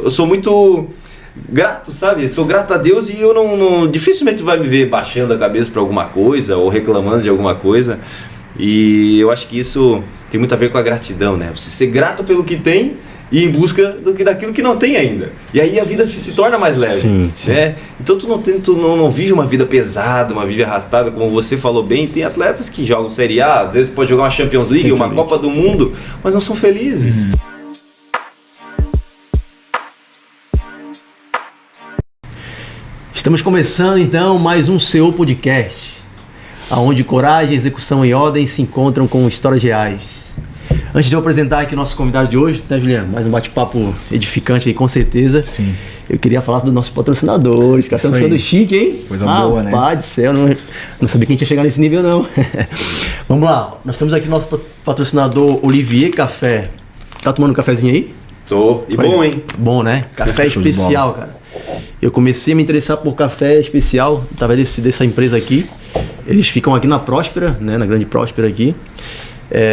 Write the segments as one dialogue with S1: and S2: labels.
S1: Eu sou muito grato, sabe? Sou grato a Deus e eu não dificilmente vai me ver baixando a cabeça para alguma coisa ou reclamando de alguma coisa. E eu acho que isso tem muito a ver com a gratidão, né? Você ser grato pelo que tem e em busca daquilo que não tem ainda. E aí a vida se torna mais leve.
S2: Sim, sim.
S1: Né? Então tu não vive uma vida pesada, uma vida arrastada, como você falou bem. Tem atletas que jogam Série A, às vezes pode jogar uma Champions League, uma Copa do Mundo, mas não são felizes.
S2: Estamos começando então mais um CO Podcast, onde coragem, execução e ordem se encontram com histórias reais. Antes de eu apresentar aqui o nosso convidado de hoje, né, Juliano? Mais um bate-papo edificante aí, com certeza.
S3: Sim.
S2: Eu queria falar dos nossos patrocinadores, que estamos ficando chique, hein?
S3: Coisa boa, né?
S2: Pai do céu, não sabia que a gente ia chegar nesse nível, não. Vamos lá, nós temos aqui nosso patrocinador Olivier Café. Tá tomando um cafezinho aí?
S1: Tô. E bom, hein?
S2: Bom, né? Café especial, cara. Eu comecei a me interessar por café especial através dessa empresa aqui. Eles ficam aqui na Próspera, né? Na Grande Próspera aqui.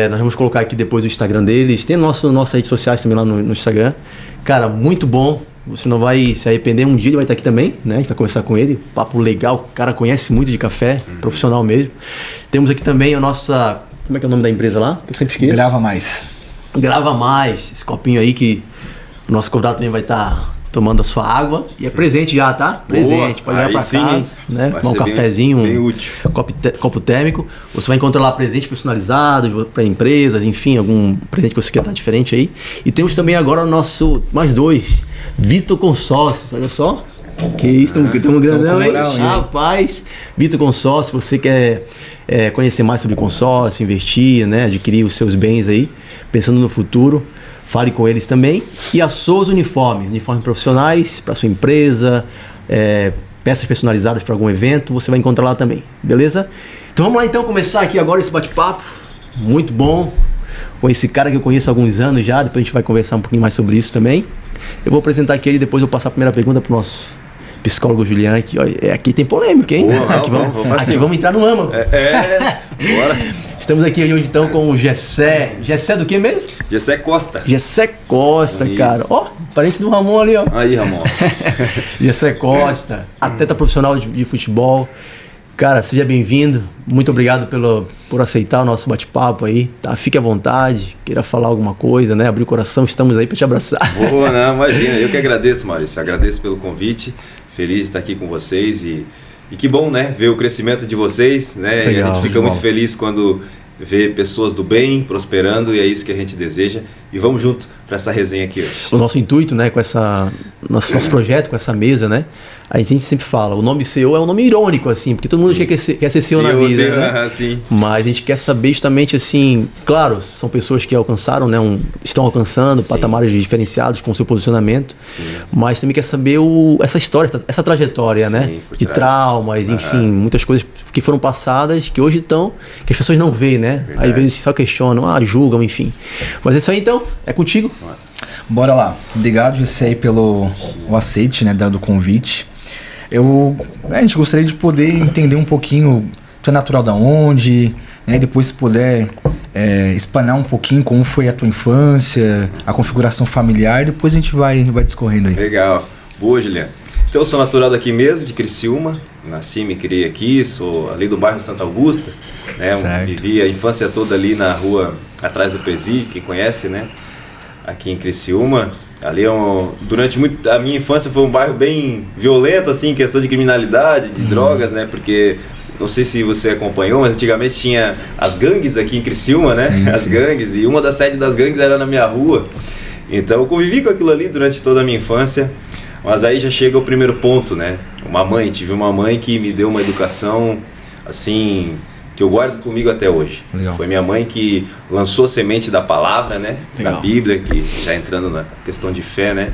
S2: Nós vamos colocar aqui depois o Instagram deles. Tem nossas redes sociais também lá no Instagram. Cara, muito bom. Você não vai se arrepender. Um dia ele vai estar aqui também, né? A gente vai conversar com ele. Papo legal. O cara conhece muito de café, profissional mesmo. Temos aqui também a nossa... Como é que é o nome da empresa lá? Eu sempre esqueço.
S3: Grava Mais.
S2: Grava Mais. Esse copinho aí que o nosso convidado também vai estar tomando a sua água. E é presente já, tá? Presente. Pode levar pra casa, né? Tomar um cafezinho,
S1: bem útil.
S2: Copo térmico. Você vai encontrar lá presente personalizado para empresas, enfim, algum presente que você quer dar diferente aí. E temos também agora o nosso, mais dois, Vitor Consórcios, olha só. Que isso, estamos grandão, hein? Rapaz, Vitor Consórcio, você quer conhecer mais sobre consórcio, investir, né? Adquirir os seus bens aí, pensando no futuro. Fale com eles também. E a Souza Uniformes profissionais para sua empresa, peças personalizadas para algum evento, você vai encontrar lá também, beleza? Então vamos lá então começar aqui agora esse bate-papo, muito bom, com esse cara que eu conheço há alguns anos já, depois a gente vai conversar um pouquinho mais sobre isso também. Eu vou apresentar aqui ele, depois eu vou passar a primeira pergunta para o nosso psicólogo Juliano, que aqui tem polêmica, hein? Aqui vamos entrar no âmago.
S1: Bora.
S2: Estamos aqui hoje então com o Gessé. Gessé do que mesmo?
S1: Gessé Costa.
S2: Gessé Costa, isso. Cara. Ó, parente do Ramon ali, ó.
S1: Aí, Ramon.
S2: Gessé Costa, atleta profissional de futebol. Cara, seja bem-vindo. Muito obrigado por aceitar o nosso bate-papo aí, tá? Fique à vontade, queira falar alguma coisa, né? Abrir o coração, estamos aí para te abraçar.
S1: Boa, não, imagina. Eu que agradeço, Maurício. Agradeço pelo convite. Feliz de estar aqui com vocês e que bom, né? Ver o crescimento de vocês, né? Legal, e a gente fica muito feliz quando vê pessoas do bem prosperando e é isso que a gente deseja. E vamos junto para essa resenha aqui hoje.
S2: O nosso intuito, né, com nosso projeto, com essa mesa, né? A gente sempre fala, o nome CEO é um nome irônico, assim, porque todo mundo quer ser CEO na vida, né?
S1: Sim.
S2: Mas a gente quer saber justamente, assim, claro, são pessoas que alcançaram, né, estão alcançando patamares diferenciados com o seu posicionamento, mas também quer saber essa história, essa trajetória, né? De traumas, enfim, muitas coisas que foram passadas, que hoje estão, que as pessoas não veem, né? Verdade. Às vezes só questionam, julgam, enfim. Mas é isso aí então, é contigo.
S3: Bora lá. Obrigado, Gessé, pelo aceite, né, do convite. A gente gostaria de poder entender um pouquinho, tu é natural da onde, né? Depois se puder espanar um pouquinho como foi a tua infância, a configuração familiar, depois a gente vai discorrendo aí.
S1: Legal. Boa, Juliano. Então eu sou natural daqui mesmo, de Criciúma, nasci e me criei aqui, sou ali do bairro Santa Augusta, né? Vivi a infância toda ali na rua atrás do Presídio, quem conhece, né? Aqui em Criciúma. Ali durante a minha infância foi um bairro bem violento, assim, em questão de criminalidade, de drogas, né? Porque, não sei se você acompanhou, mas antigamente tinha as gangues aqui em Criciúma, né? Sim. Gangues, e uma das sedes das gangues era na minha rua. Então eu convivi com aquilo ali durante toda a minha infância, mas aí já chega o primeiro ponto, né? Tive uma mãe que me deu uma educação, assim, que eu guardo comigo até hoje. Legal. Foi minha mãe que lançou a semente da palavra, né? Legal. Da Bíblia, que já entrando na questão de fé, né?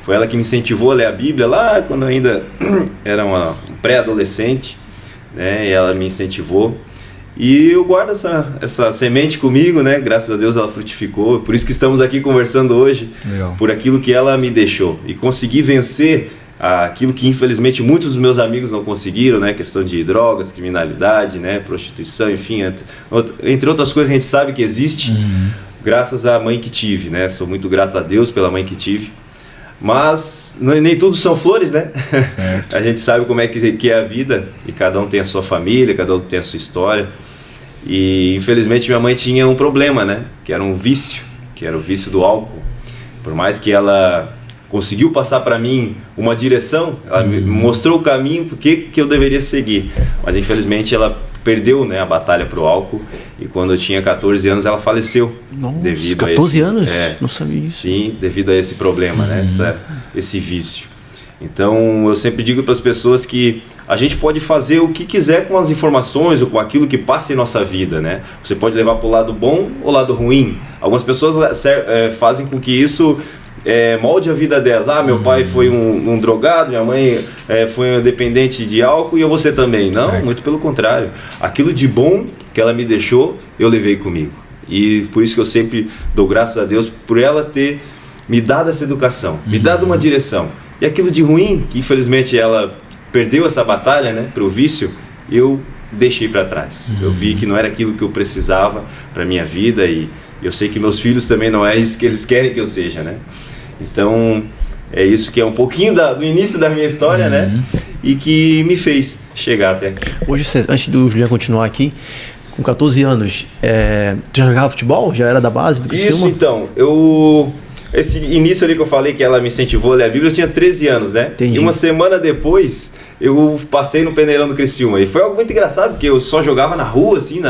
S1: Foi ela que me incentivou a ler a Bíblia lá quando eu ainda era um pré-adolescente, né? E ela me incentivou. E eu guardo essa semente comigo, né? Graças a Deus ela frutificou. Por isso que estamos aqui conversando hoje. Legal. Por aquilo que ela me deixou. E consegui vencer aquilo que infelizmente muitos dos meus amigos não conseguiram, né? Questão de drogas, criminalidade, né? Prostituição, enfim, entre outras coisas que a gente sabe que existe, graças à mãe que tive, né? Sou muito grato a Deus pela mãe que tive. Mas nem tudo são flores, né?
S3: Certo.
S1: A gente sabe como é que é a vida, e cada um tem a sua família, cada um tem a sua história. E infelizmente minha mãe tinha um problema, né? Que era um vício, que era o vício do álcool. Por mais que ela conseguiu passar para mim uma direção, ela me mostrou o caminho, que eu deveria seguir. Mas infelizmente ela perdeu, né, a batalha pro álcool, e quando eu tinha 14 anos ela faleceu.
S2: Nossa,
S1: devido
S2: 14
S1: a esse,
S2: anos? Não sabia isso.
S1: Sim, devido a esse problema, né, esse vício. Então eu sempre digo para as pessoas que a gente pode fazer o que quiser com as informações ou com aquilo que passa em nossa vida, né? Você pode levar para o lado bom ou lado ruim. Algumas pessoas fazem com que isso molde a vida delas. Meu pai foi um drogado, minha mãe foi um dependente de álcool e eu vou ser também. Não, certo. Muito pelo contrário. Aquilo de bom que ela me deixou, eu levei comigo. E por isso que eu sempre dou graças a Deus por ela ter me dado essa educação, me dado uma direção. E aquilo de ruim, que infelizmente ela perdeu essa batalha, né, para o vício, eu deixei para trás. Eu vi que não era aquilo que eu precisava para minha vida, e eu sei que meus filhos também não é isso que eles querem que eu seja, né? Então, é isso que é um pouquinho do início da minha história, né? E que me fez chegar até aqui.
S2: Hoje, antes do Juliano continuar aqui, com 14 anos, tu já jogava futebol? Já era da base do Criciúma?
S1: Isso, então. Esse início ali que eu falei que ela me incentivou a ler a Bíblia, eu tinha 13 anos, né?
S2: Entendi.
S1: E uma semana depois, eu passei no peneirão do Criciúma. E foi algo muito engraçado, porque eu só jogava na rua, assim,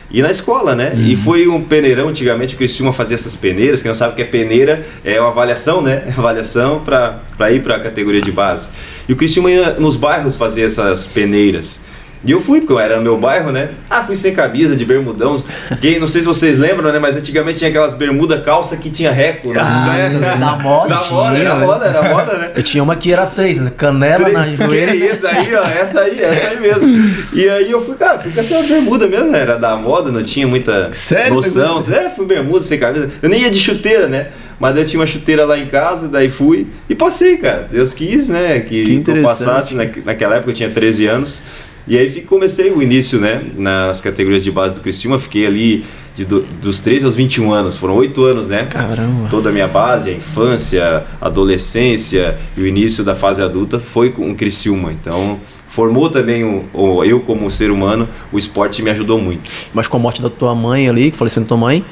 S1: e na escola, né? E foi um peneirão, antigamente o Criciúma fazia essas peneiras. Quem não sabe o que é peneira, é uma avaliação, né? Avaliação para ir para a categoria de base. E o Criciúma ia nos bairros fazer essas peneiras. E eu fui, porque eu era no meu bairro, né? Fui sem camisa, de bermudão. Não sei se vocês lembram, né? Mas antigamente tinha aquelas bermuda calça que tinha reco.
S2: Na moda,
S1: era moda, né?
S2: Eu tinha uma que era 3, né? Canela na joelha.
S1: Que isso aí, ó, essa aí mesmo. E aí eu fui com essa bermuda mesmo, né? Era da moda, não tinha muita noção. Fui bermuda, sem camisa. Eu nem ia de chuteira, né? Mas eu tinha uma chuteira lá em casa, daí fui e passei, cara. Deus quis, né? Que eu passasse. Naquela época eu tinha 13 anos. E aí comecei o início, né, nas categorias de base do Criciúma. Fiquei ali dos 13 aos 21 anos, foram 8 anos, né?
S2: Caramba!
S1: Toda a minha base, a infância, a adolescência e o início da fase adulta foi com o Criciúma. Então formou também eu como ser humano, o esporte me ajudou muito.
S2: Mas com a morte da tua mãe ali, que faleceu da tua mãe,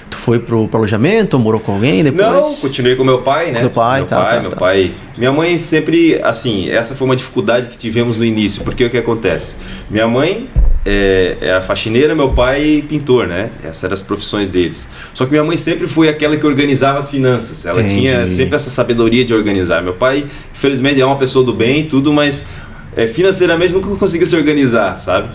S2: tu foi pro alojamento ou morou com alguém depois?
S1: Não, continuei com meu pai, né?
S2: Meu pai.
S1: Minha mãe sempre, assim, essa foi uma dificuldade que tivemos no início, porque o que acontece? Minha mãe era faxineira, meu pai pintor, né? Essas eram as profissões deles. Só que minha mãe sempre foi aquela que organizava as finanças. Ela tinha sempre essa sabedoria de organizar. Meu pai, infelizmente, é uma pessoa do bem e tudo, mas financeiramente nunca conseguiu se organizar, sabe?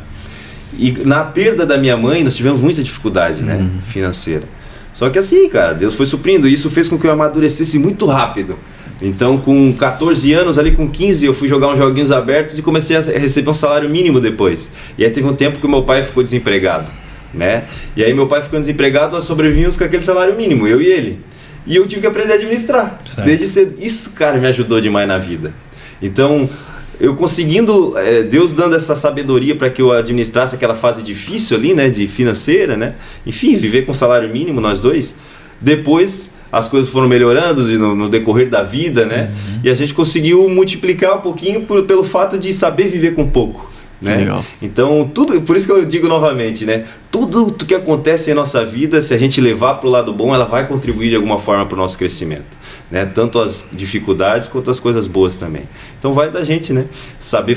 S1: E na perda da minha mãe, nós tivemos muita dificuldade, né? Financeira. Só que assim, cara, Deus foi suprindo. E isso fez com que eu amadurecesse muito rápido. Então, com 14 anos, ali com 15, eu fui jogar uns joguinhos abertos e comecei a receber um salário mínimo depois. E aí teve um tempo que o meu pai ficou desempregado, né? E aí meu pai ficando desempregado, nós sobrevivemos com aquele salário mínimo, eu e ele. E eu tive que aprender a administrar. Certo. Desde cedo. Isso, cara, me ajudou demais na vida. Então, eu conseguindo, Deus dando essa sabedoria para que eu administrasse aquela fase difícil ali, né, de financeira, né? Enfim, viver com salário mínimo, nós dois. Depois as coisas foram melhorando no decorrer da vida, né? E a gente conseguiu multiplicar um pouquinho pelo fato de saber viver com pouco, né?
S2: Legal.
S1: Então, por isso que eu digo novamente, né? Tudo que acontece em nossa vida, se a gente levar para o lado bom, ela vai contribuir de alguma forma para o nosso crescimento, né? Tanto as dificuldades quanto as coisas boas também. Então vai da gente, né? Saber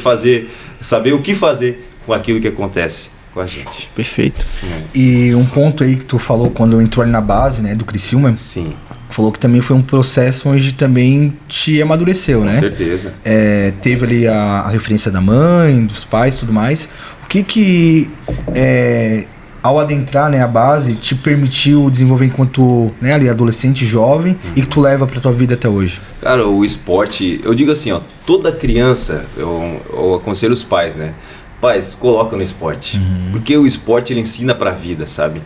S1: o que fazer com aquilo que acontece com a gente.
S2: Perfeito.
S3: E um ponto aí que tu falou quando entrou ali na base, né, do Criciúma.
S1: Sim.
S3: Falou que também foi um processo onde também te amadureceu, né?
S1: Com certeza.
S3: Teve ali a referência da mãe, dos pais, tudo mais. O que ao adentrar, né, a base, te permitiu desenvolver enquanto, né, ali adolescente, jovem, e que tu leva pra tua vida até hoje?
S1: Cara, o esporte, eu digo assim, ó, toda criança, eu aconselho os pais, né? Pais, colocam no esporte, porque o esporte ele ensina pra vida, sabe?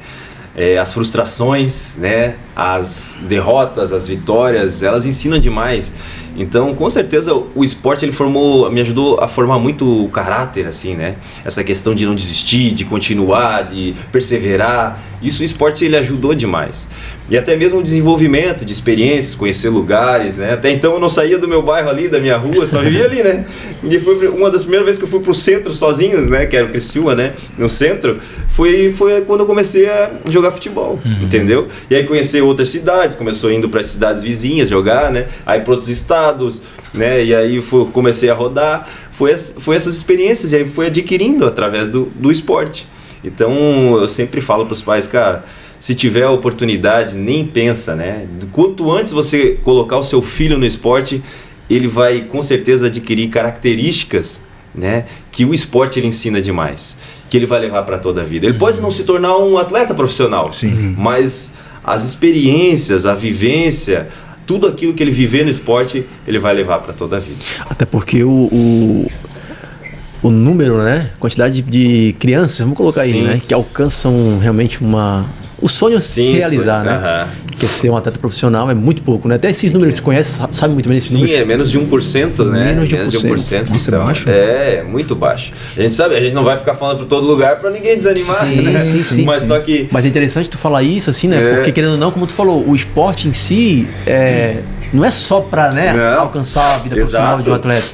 S1: As frustrações, né? As derrotas, as vitórias, elas ensinam demais. Então, com certeza, o esporte ele me ajudou a formar muito o caráter, assim, né? Essa questão de não desistir, de continuar, de perseverar. Isso o esporte ele ajudou demais. E até mesmo o desenvolvimento de experiências, conhecer lugares, né? Até então eu não saía do meu bairro ali, da minha rua, só vivia ali, né? E foi uma das primeiras vezes que eu fui pro centro sozinho, né? Que era o Criciúma, né? No centro, foi quando eu comecei a jogar futebol, entendeu? E aí conhecer outras cidades, começou indo para as cidades vizinhas jogar, né? Aí para outros estados, né? E aí comecei a rodar. Foi essas experiências e aí foi adquirindo através do esporte. Então eu sempre falo para os pais, cara, se tiver a oportunidade, nem pensa, né? Quanto antes você colocar o seu filho no esporte, ele vai com certeza adquirir características, né, que o esporte ele ensina demais, que ele vai levar para toda a vida. Ele pode não se tornar um atleta profissional, sim, mas as experiências, a vivência, tudo aquilo que ele viver no esporte, ele vai levar para toda a vida.
S2: Até porque o número, né, quantidade de crianças, vamos colocar aí, né, que alcançam realmente o sonho a se realizar, né? Porque ser um atleta profissional é muito pouco, né? Até esses números que você conhece, sabe muito bem esses números.
S1: Sim, é menos de 1%, né?
S2: Menos de 1%.
S3: Isso
S1: então,
S3: é baixo?
S1: É, muito baixo. A gente sabe, a gente não vai ficar falando para todo lugar para ninguém desanimar, né?
S2: Sim.
S1: Mas só que...
S2: Mas é interessante tu falar isso, assim, né? Porque querendo ou não, como tu falou, o esporte em si não é só para, né, alcançar a vida profissional de um atleta.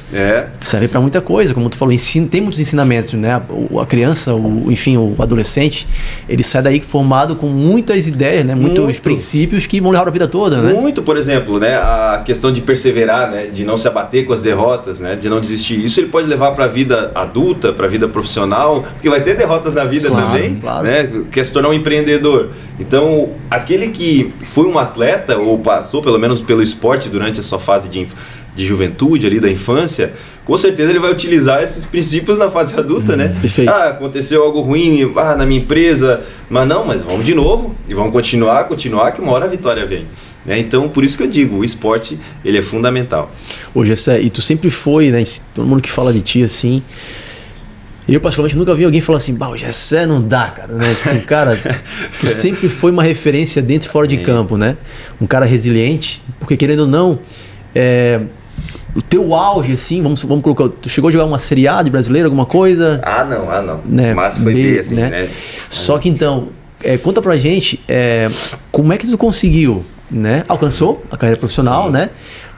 S2: Serve para muita coisa, como tu falou, tem muitos ensinamentos, né? A criança, enfim, o adolescente, ele sai daí formado com muitas ideias, né? Muitos princípios que vão levar a vida toda, né?
S1: Muito, por exemplo, né? A questão de perseverar, né? De não se abater com as derrotas, né? De não desistir. Isso ele pode levar para a vida adulta, para a vida profissional, porque vai ter derrotas na vida também, né? Quer se tornar um empreendedor. Então, aquele que foi um atleta ou passou pelo menos pelo esporte durante a sua fase de juventude ali da infância, com certeza ele vai utilizar esses princípios na fase adulta, né?
S2: Perfeito.
S1: Aconteceu algo ruim na minha empresa, mas vamos de novo e vamos continuar, que uma hora a vitória vem. Né? Então, por isso que eu digo, o esporte ele é fundamental.
S2: Ô Gessé, e tu sempre foi, né? Todo mundo que fala de ti assim, eu particularmente nunca vi alguém falar assim, o Gessé não dá, cara, né? Tipo assim, cara, tu sempre foi uma referência dentro e fora de campo, né? Um cara resiliente, porque querendo ou não, o teu auge, assim, vamos colocar, tu chegou a jogar uma Série A de brasileiro, alguma coisa?
S1: Não.
S2: Né?
S1: Mas foi B, assim, né?
S2: Só que então, conta pra gente, como é que tu conseguiu, né? Alcançou a carreira profissional, né?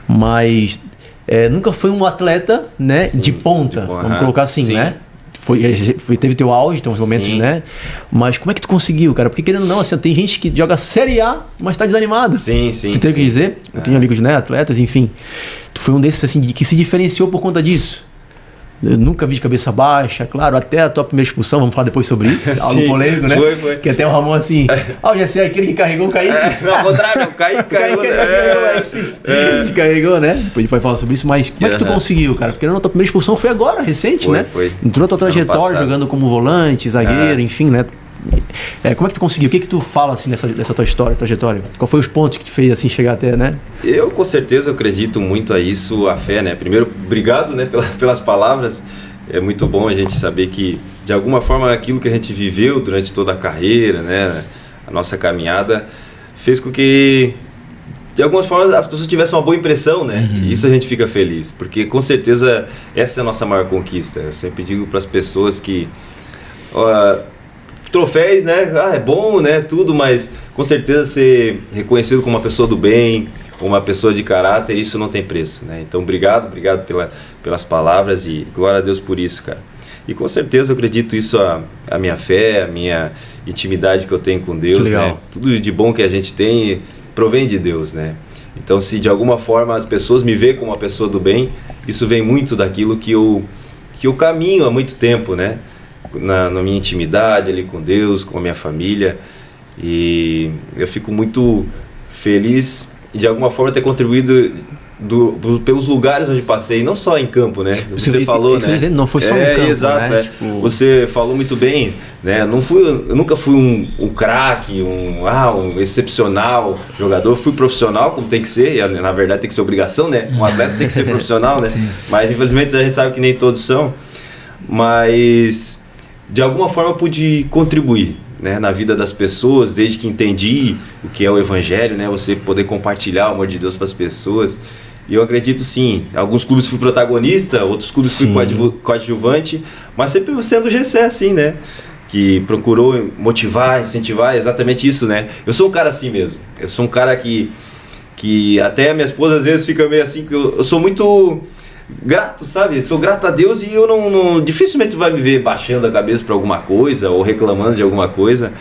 S2: Mas nunca foi um atleta, né? De ponta, vamos colocar assim, né? Teve teu auge, tem uns momentos, né? Mas como é que tu conseguiu, cara? Porque querendo ou não, assim, tem gente que joga Série A, mas tá desanimado.
S1: Sim.
S2: Tu tem que dizer? Eu tenho amigos, né? Atletas, enfim. Tu foi um desses, assim, que se diferenciou por conta disso. Eu nunca vi de cabeça baixa, claro, até a tua primeira expulsão, vamos falar depois sobre isso, algo polêmico, né?
S1: Foi.
S2: Que até o Ramon assim, o Gessé é aquele que carregou o Kaique.
S1: Não, ao contrário, o Kaique carregou.
S2: Te carregou, né? Depois a gente vai falar sobre isso, mas como é que tu conseguiu, cara? Porque a tua primeira expulsão foi agora, recente, né?
S1: Foi.
S2: Entrou a tua trajetória jogando como volante, zagueiro, enfim, né? Como é que tu conseguiu? O que tu fala assim dessa tua história, trajetória? Qual foi os pontos que te fez assim chegar até, né?
S1: Eu com certeza acredito muito a isso, a fé, né? Primeiro, obrigado, né, pelas palavras. É muito bom a gente saber que de alguma forma aquilo que a gente viveu durante toda a carreira, né, a nossa caminhada, fez com que de algumas formas as pessoas tivessem uma boa impressão, né? E isso a gente fica feliz, porque com certeza essa é a nossa maior conquista. Eu sempre digo para as pessoas que troféus, né? É bom, né? Tudo, mas com certeza ser reconhecido como uma pessoa do bem, uma pessoa de caráter, isso não tem preço, né? Então, obrigado pelas palavras e glória a Deus por isso, cara. E com certeza eu acredito isso a minha fé, a minha intimidade que eu tenho com Deus, né? Tudo de bom que a gente tem provém de Deus, né? Então, se de alguma forma as pessoas me veem como uma pessoa do bem, isso vem muito daquilo que eu caminho há muito tempo, né? Na minha intimidade ali com Deus, com a minha família, e eu fico muito feliz de alguma forma ter contribuído pelos lugares onde passei, não só em campo, né? Você falou, né?
S2: Não foi só um campo,
S1: exato, né? Tipo... Você falou muito bem, né? Eu nunca fui um craque, um excepcional jogador. Fui profissional, como tem que ser, e na verdade tem que ser obrigação, né? Um atleta tem que ser profissional, né? Mas infelizmente a gente sabe que nem todos são. Mas de alguma forma eu pude contribuir, né, na vida das pessoas, desde que entendi o que é o Evangelho, né, você poder compartilhar o amor de Deus para as pessoas. E eu acredito sim, alguns clubes fui protagonista, outros clubes fui coadjuvante, mas sempre sendo o GC assim, né? Que procurou motivar, incentivar, exatamente isso, né? Eu sou um cara assim mesmo, eu sou um cara que até a minha esposa às vezes fica meio assim, que eu sou muito grato, sabe? Sou grato a Deus e eu não dificilmente vai me ver baixando a cabeça por alguma coisa ou reclamando de alguma coisa.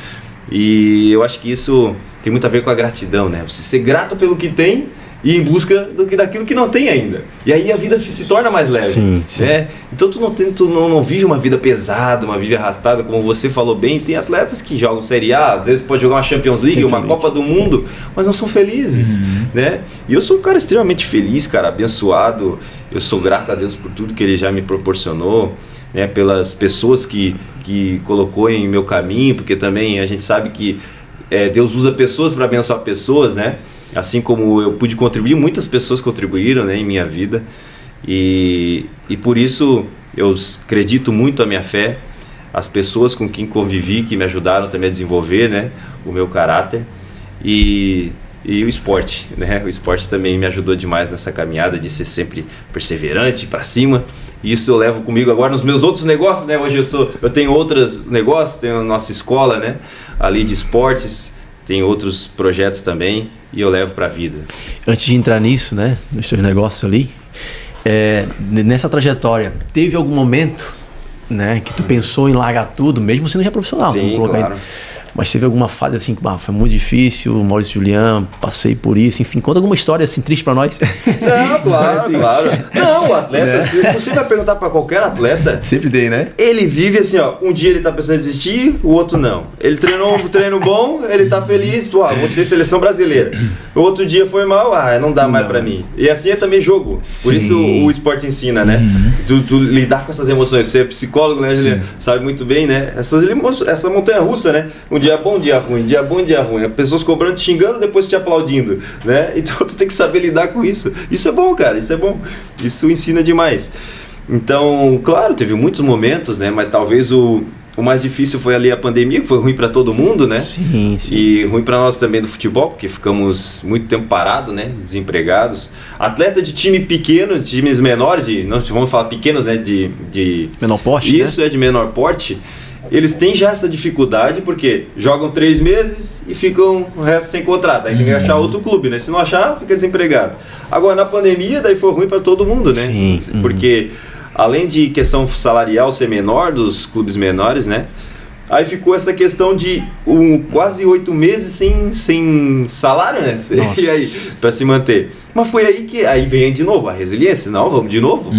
S1: E eu acho que isso tem muito a ver com a gratidão, né? Você ser grato pelo que tem e em busca daquilo que não tem ainda. E aí a vida se torna mais leve.
S2: Sim, sim.
S1: Né? Então tu não vive uma vida pesada, uma vida arrastada, como você falou bem. Tem atletas que jogam Série A, às vezes pode jogar uma Champions League, uma Copa do Mundo, mas não são felizes. Né? E eu sou um cara extremamente feliz, cara, abençoado. Eu sou grato a Deus por tudo que Ele já me proporcionou, né? Pelas pessoas que colocou em meu caminho, porque também a gente sabe que Deus usa pessoas para abençoar pessoas, né? Assim como eu pude contribuir, muitas pessoas contribuíram, né, em minha vida. E por isso eu acredito muito a minha fé, as pessoas com quem convivi, que me ajudaram também a desenvolver, né, o meu caráter. E o esporte, né? O esporte também me ajudou demais nessa caminhada de ser sempre perseverante, para cima. E isso eu levo comigo agora nos meus outros negócios, né? Hoje eu tenho outros negócios, tenho a nossa escola, né, ali de esportes, tem outros projetos também e eu levo para a vida.
S2: Antes de entrar nisso, né, nos seus negócios ali, nessa trajetória, teve algum momento, né, que tu pensou em largar tudo, mesmo sendo já profissional?
S1: Sim, claro.
S2: Mas teve alguma fase assim que foi muito difícil, Maurício Julián, passei por isso, enfim, conta alguma história assim triste pra nós.
S1: Não, claro. Não, o atleta, se você vai perguntar pra qualquer atleta,
S2: sempre tem, né?
S1: Ele vive assim, ó, um dia ele tá pensando em desistir, o outro não. Ele treinou um treino bom, ele tá feliz, você seleção brasileira. O outro dia foi mal, não dá mais pra mim. E assim é também jogo. Por isso o esporte ensina, né? Tu lidar com essas emoções. Você é psicólogo, né, Juliano? Sabe muito bem, né? Essa montanha russa, né? Um dia bom, dia ruim, dia bom, dia ruim. Pessoas cobrando, te xingando, depois te aplaudindo, né? Então tu tem que saber lidar com isso. Isso é bom, cara, isso é bom. Isso ensina demais. Então, claro, teve muitos momentos, né? Mas talvez o mais difícil foi ali a pandemia, que foi ruim para todo mundo, né?
S2: Sim.
S1: E ruim para nós também do futebol, porque ficamos muito tempo parados, né? Desempregados. Atleta de time pequeno, de times menores, não vamos falar pequenos, né? De
S2: menor porte,
S1: isso, né? De menor porte. Eles têm já essa dificuldade porque jogam 3 meses e ficam o resto sem contrato. Aí tem que achar outro clube, né? Se não achar, fica desempregado. Agora, na pandemia, daí foi ruim para todo mundo, né?
S2: Sim.
S1: Porque além de questão salarial ser menor dos clubes menores, né? Aí ficou essa questão de quase 8 meses sem salário, né?
S2: Nossa.
S1: E aí, para se manter. Mas foi aí que vem de novo a resiliência. Não, vamos de novo,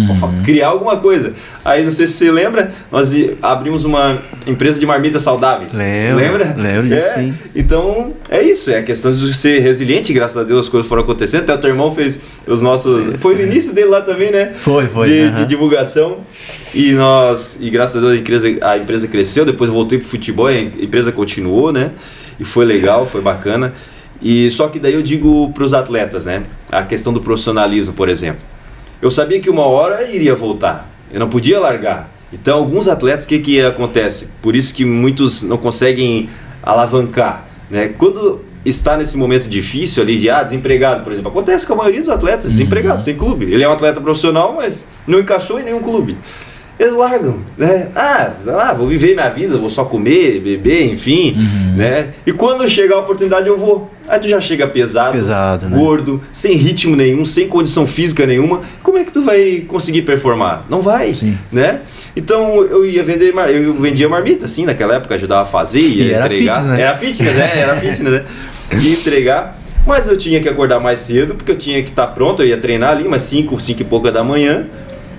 S1: criar alguma coisa. Aí, não sei se você lembra, nós abrimos uma empresa de marmitas saudáveis. Lembra?
S2: Lembro disso, sim.
S1: Então, é isso. É a questão de ser resiliente. Graças a Deus as coisas foram acontecendo. Até o teu irmão fez os nossos... Foi no início dele lá também, né?
S2: Foi.
S1: De divulgação. E graças a Deus a empresa cresceu. Depois voltei pro futebol, a empresa continuou, né? E foi legal, foi bacana. E só que daí eu digo para os atletas, né? A questão do profissionalismo, por exemplo. Eu sabia que uma hora iria voltar. Eu não podia largar. Então, alguns atletas, o que acontece? Por isso que muitos não conseguem alavancar, né? Quando está nesse momento difícil ali de desempregado, por exemplo. Acontece com a maioria dos atletas, desempregados, sem clube. Ele é um atleta profissional, mas não encaixou em nenhum clube. Eles largam, né? Vou viver minha vida, vou só comer, beber, enfim, né? E quando chegar a oportunidade eu vou. Aí tu já chega pesado,
S2: né?
S1: Gordo, sem ritmo nenhum, sem condição física nenhuma. Como é que tu vai conseguir performar? Não vai, né? Então eu vendia marmita, assim, naquela época, ajudava a fazer, ia entregar.
S2: Fitness, né?
S1: Era fitness, né? Ia entregar. Mas eu tinha que acordar mais cedo, porque eu tinha que estar pronto, eu ia treinar ali, umas 5 e pouca da manhã.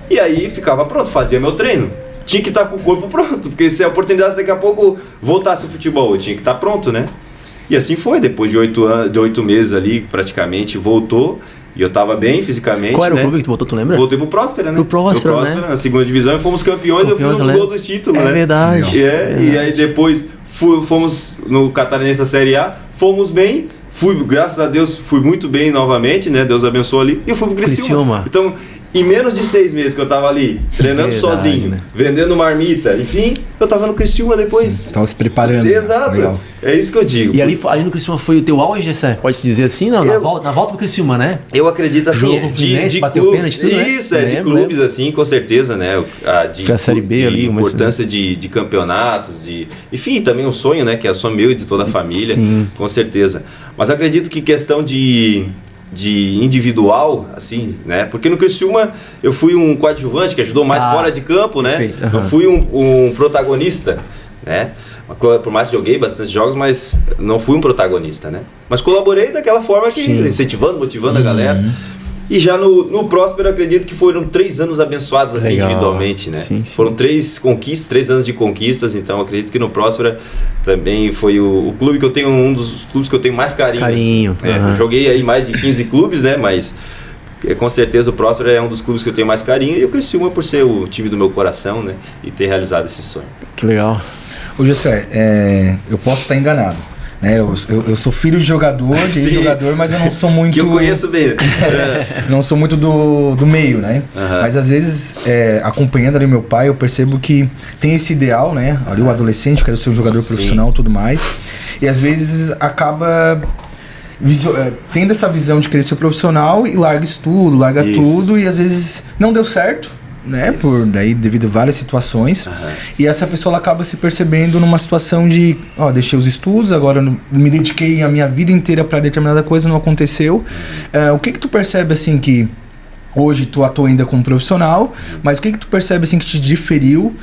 S1: E aí ficava pronto, fazia meu treino. Tinha que estar com o corpo pronto, porque se a oportunidade daqui a pouco voltasse o futebol, eu tinha que estar pronto, né? E assim foi, depois de 8 meses ali, praticamente, voltou. E eu estava bem fisicamente.
S2: Qual era o clube que tu voltou, tu lembra?
S1: Voltei pro Próspera, né?
S2: Pro Próspera, né?
S1: Na segunda divisão, e fomos campeões, eu fiz um gol do título, né?
S2: Verdade.
S1: E aí depois fomos no Catarinense Série A, fomos bem. Graças a Deus, fui muito bem novamente, né? Deus abençoou ali. E eu fui pro Criciúma. Então, Em menos de 6 meses que eu tava ali, treinando sozinho, né? Vendendo marmita, enfim, eu tava no Criciúma depois.
S3: Sim, tava se preparando.
S1: Exato. Legal. É isso que eu digo.
S2: E ali no Criciúma foi o teu auge, Gessé? Pode-se dizer assim? Não, na volta pro Criciúma, né?
S1: Eu acredito assim,
S2: de bateu pênalti, tudo, né?
S1: Isso, de clubes assim, com certeza, né?
S2: Foi a Série B ali.
S1: Importância de campeonatos, enfim, também um sonho, né? Que é o sonho meu e de toda a família,
S2: sim,
S1: com certeza. Mas eu acredito que questão de individual, assim, né? Porque no Criciúma eu fui um coadjuvante que ajudou mais fora de campo, né? Uhum. Eu fui um protagonista, né? Por mais que joguei bastante jogos, mas não fui um protagonista, né? Mas colaborei daquela forma que incentivando, motivando a galera. E já no Próspero, eu acredito que foram 3 anos abençoados assim, individualmente, né? Sim. Foram 3 conquistas, 3 anos de conquistas, então eu acredito que no Próspero também foi o clube que eu tenho, um dos clubes que eu tenho mais carinho. Assim, eu joguei aí mais de 15 clubes, né? Mas com certeza o Próspero é um dos clubes que eu tenho mais carinho, e o Criciúma por ser o time do meu coração, né? E ter realizado esse sonho.
S2: Que legal.
S3: Ô Gessé, eu posso estar enganado. Eu sou filho de jogador, mas eu não sou muito...
S1: Que eu conheço bem.
S3: Não sou muito do meio, né? Uhum. Mas às vezes, acompanhando ali meu pai, eu percebo que tem esse ideal, né? Ali o adolescente, quero ser um jogador profissional e tudo mais. E às vezes acaba tendo essa visão de querer ser profissional e larga estudo, larga tudo, e às vezes não deu certo. Né? Devido a várias situações. E essa pessoa ela acaba se percebendo numa situação de deixei os estudos, agora me dediquei a minha vida inteira para determinada coisa, não aconteceu. O que tu percebe assim que hoje tu atua ainda como profissional, mas o que tu percebe assim que te diferiu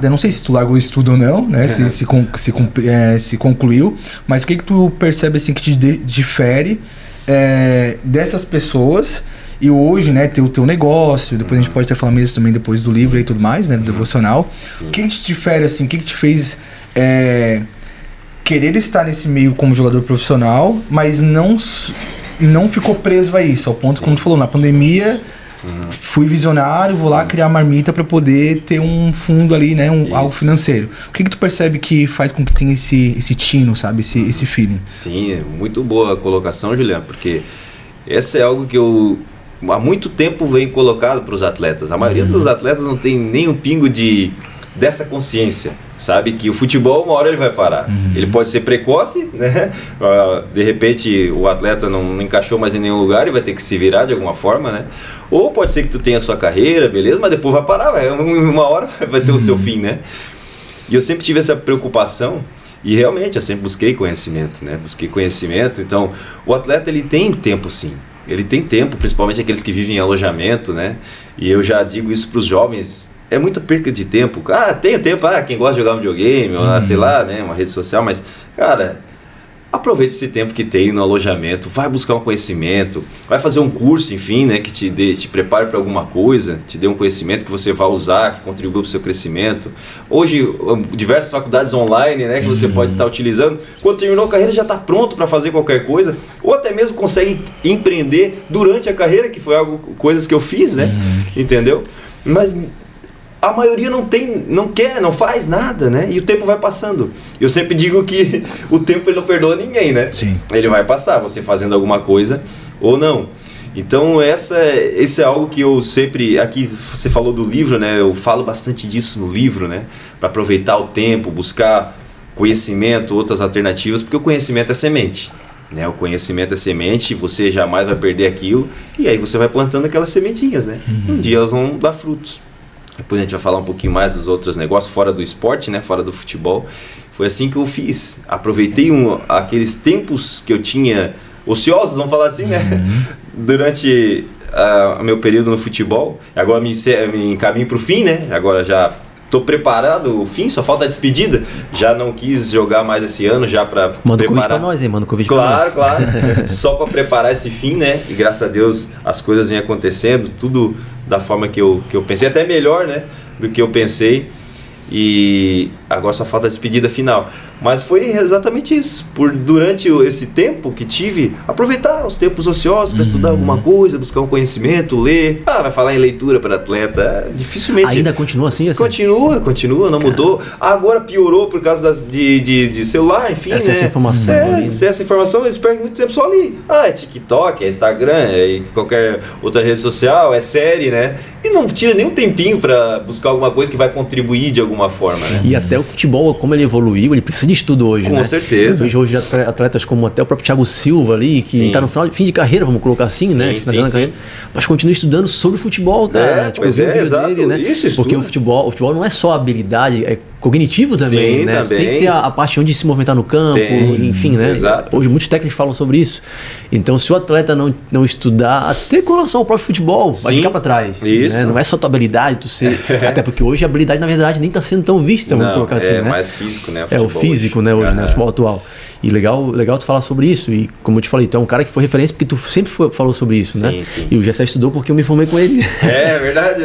S3: eu não sei se tu largou o estudo ou não, né? Se concluiu, mas o que tu percebe assim que te difere dessas pessoas? E hoje, né, ter o teu negócio, depois a gente pode até falar mesmo também depois do livro e tudo mais, né, do devocional. O que te difere, assim, o que te fez querer estar nesse meio como jogador profissional, mas não ficou preso a isso, ao ponto, como tu falou, na pandemia, fui visionário, vou lá criar marmita para poder ter um fundo ali, né, algo financeiro. O que tu percebe que faz com que tenha esse tino, sabe, esse feeling?
S1: Sim, muito boa a colocação, Juliano, porque essa é algo que eu há muito tempo venho colocado para os atletas. A maioria dos atletas não tem nem um pingo dessa consciência, sabe? Que o futebol uma hora ele vai parar. Ele pode ser precoce, né? De repente o atleta não encaixou mais em nenhum lugar e vai ter que se virar de alguma forma, né? Ou pode ser que tu tenha a sua carreira, beleza, mas depois vai parar, uma hora vai ter o seu fim, né? E eu sempre tive essa preocupação. E realmente eu sempre busquei conhecimento, né? Então o atleta ele tem tempo, sim. Ele tem tempo, principalmente aqueles que vivem em alojamento, né? E eu já digo isso para os jovens, é muita perca de tempo. Tenho tempo, quem gosta de jogar videogame, ou sei lá, né? Uma rede social, mas, cara, aproveite esse tempo que tem no alojamento, vai buscar um conhecimento, vai fazer um curso, enfim, né? Que te prepare para alguma coisa, te dê um conhecimento que você vai usar, que contribua para o seu crescimento. Hoje, diversas faculdades online, né? Que você pode estar utilizando. Quando terminou a carreira, já está pronto para fazer qualquer coisa, ou até mesmo consegue empreender durante a carreira, que foi coisas que eu fiz, né? Entendeu? Mas a maioria não quer, não faz nada, né? E o tempo vai passando. Eu sempre digo que o tempo ele não perdoa ninguém, né?
S3: Sim.
S1: Ele vai passar, você fazendo alguma coisa ou não. Então esse é algo que eu sempre... Aqui você falou do livro, né? Eu falo bastante disso no livro, né? Para aproveitar o tempo, buscar conhecimento, outras alternativas, porque o conhecimento é semente. Né? O conhecimento é semente, você jamais vai perder aquilo, e aí você vai plantando aquelas sementinhas, né? Um dia elas vão dar frutos. Depois a gente vai falar um pouquinho mais dos outros negócios fora do esporte, né? Fora do futebol. Foi assim que eu fiz. Aproveitei aqueles tempos que eu tinha ociosos, vamos falar assim, né? Durante o meu período no futebol. Agora me encaminho para o fim, né? Agora já estou preparado, o fim, só falta a despedida. Já não quis jogar mais esse ano, já para preparar.
S2: Manda o convite para nós, hein? Manda o convite para nós.
S1: Claro. Só para preparar esse fim, né? E graças a Deus as coisas vêm acontecendo, tudo da forma que eu pensei, até melhor, né? Do que eu pensei. E agora só falta a despedida final. Mas foi exatamente isso. Durante esse tempo que tive, aproveitar os tempos ociosos para estudar alguma coisa, buscar um conhecimento, ler. Vai falar em leitura para atleta, dificilmente.
S2: Ainda continua assim?
S1: Continua, não mudou. Agora piorou por causa de celular, enfim.
S2: Essa informação.
S1: Essa informação eles perdem muito tempo só ali. É TikTok, é Instagram, é qualquer outra rede social, é série, né? E não tira nem um tempinho para buscar alguma coisa que vai contribuir de alguma forma, né?
S2: E até o futebol, como ele evoluiu, ele precisa de estudo hoje, né?
S1: Com certeza.
S2: Eu vejo hoje atletas como até o próprio Thiago Silva ali, que está no fim de carreira, vamos colocar assim, né?
S1: Sim.
S2: Carreira, mas continua estudando sobre futebol, cara.
S1: Exato.
S2: Dele, né?
S1: Isso,
S2: porque o futebol não é só habilidade, é cognitivo também, né?
S1: Também.
S2: Tem que ter a parte onde se movimentar no campo, enfim, né?
S1: Exato.
S2: Hoje muitos técnicos falam sobre isso. Então, se o atleta não estudar, até com relação ao próprio futebol, vai ficar para trás.
S1: Isso.
S2: Né? Não é só tua habilidade, tu ser... Até porque hoje a habilidade, na verdade, nem está sendo tão vista, vamos colocar assim, né?
S1: É mais físico, né?
S2: É o físico, né, hoje, né? O futebol atual. E legal tu falar sobre isso. E como eu te falei, tu é um cara que foi referência porque tu sempre falou sobre isso, né?
S1: Sim.
S2: E o Gessé estudou porque eu me formei com ele.
S1: É verdade.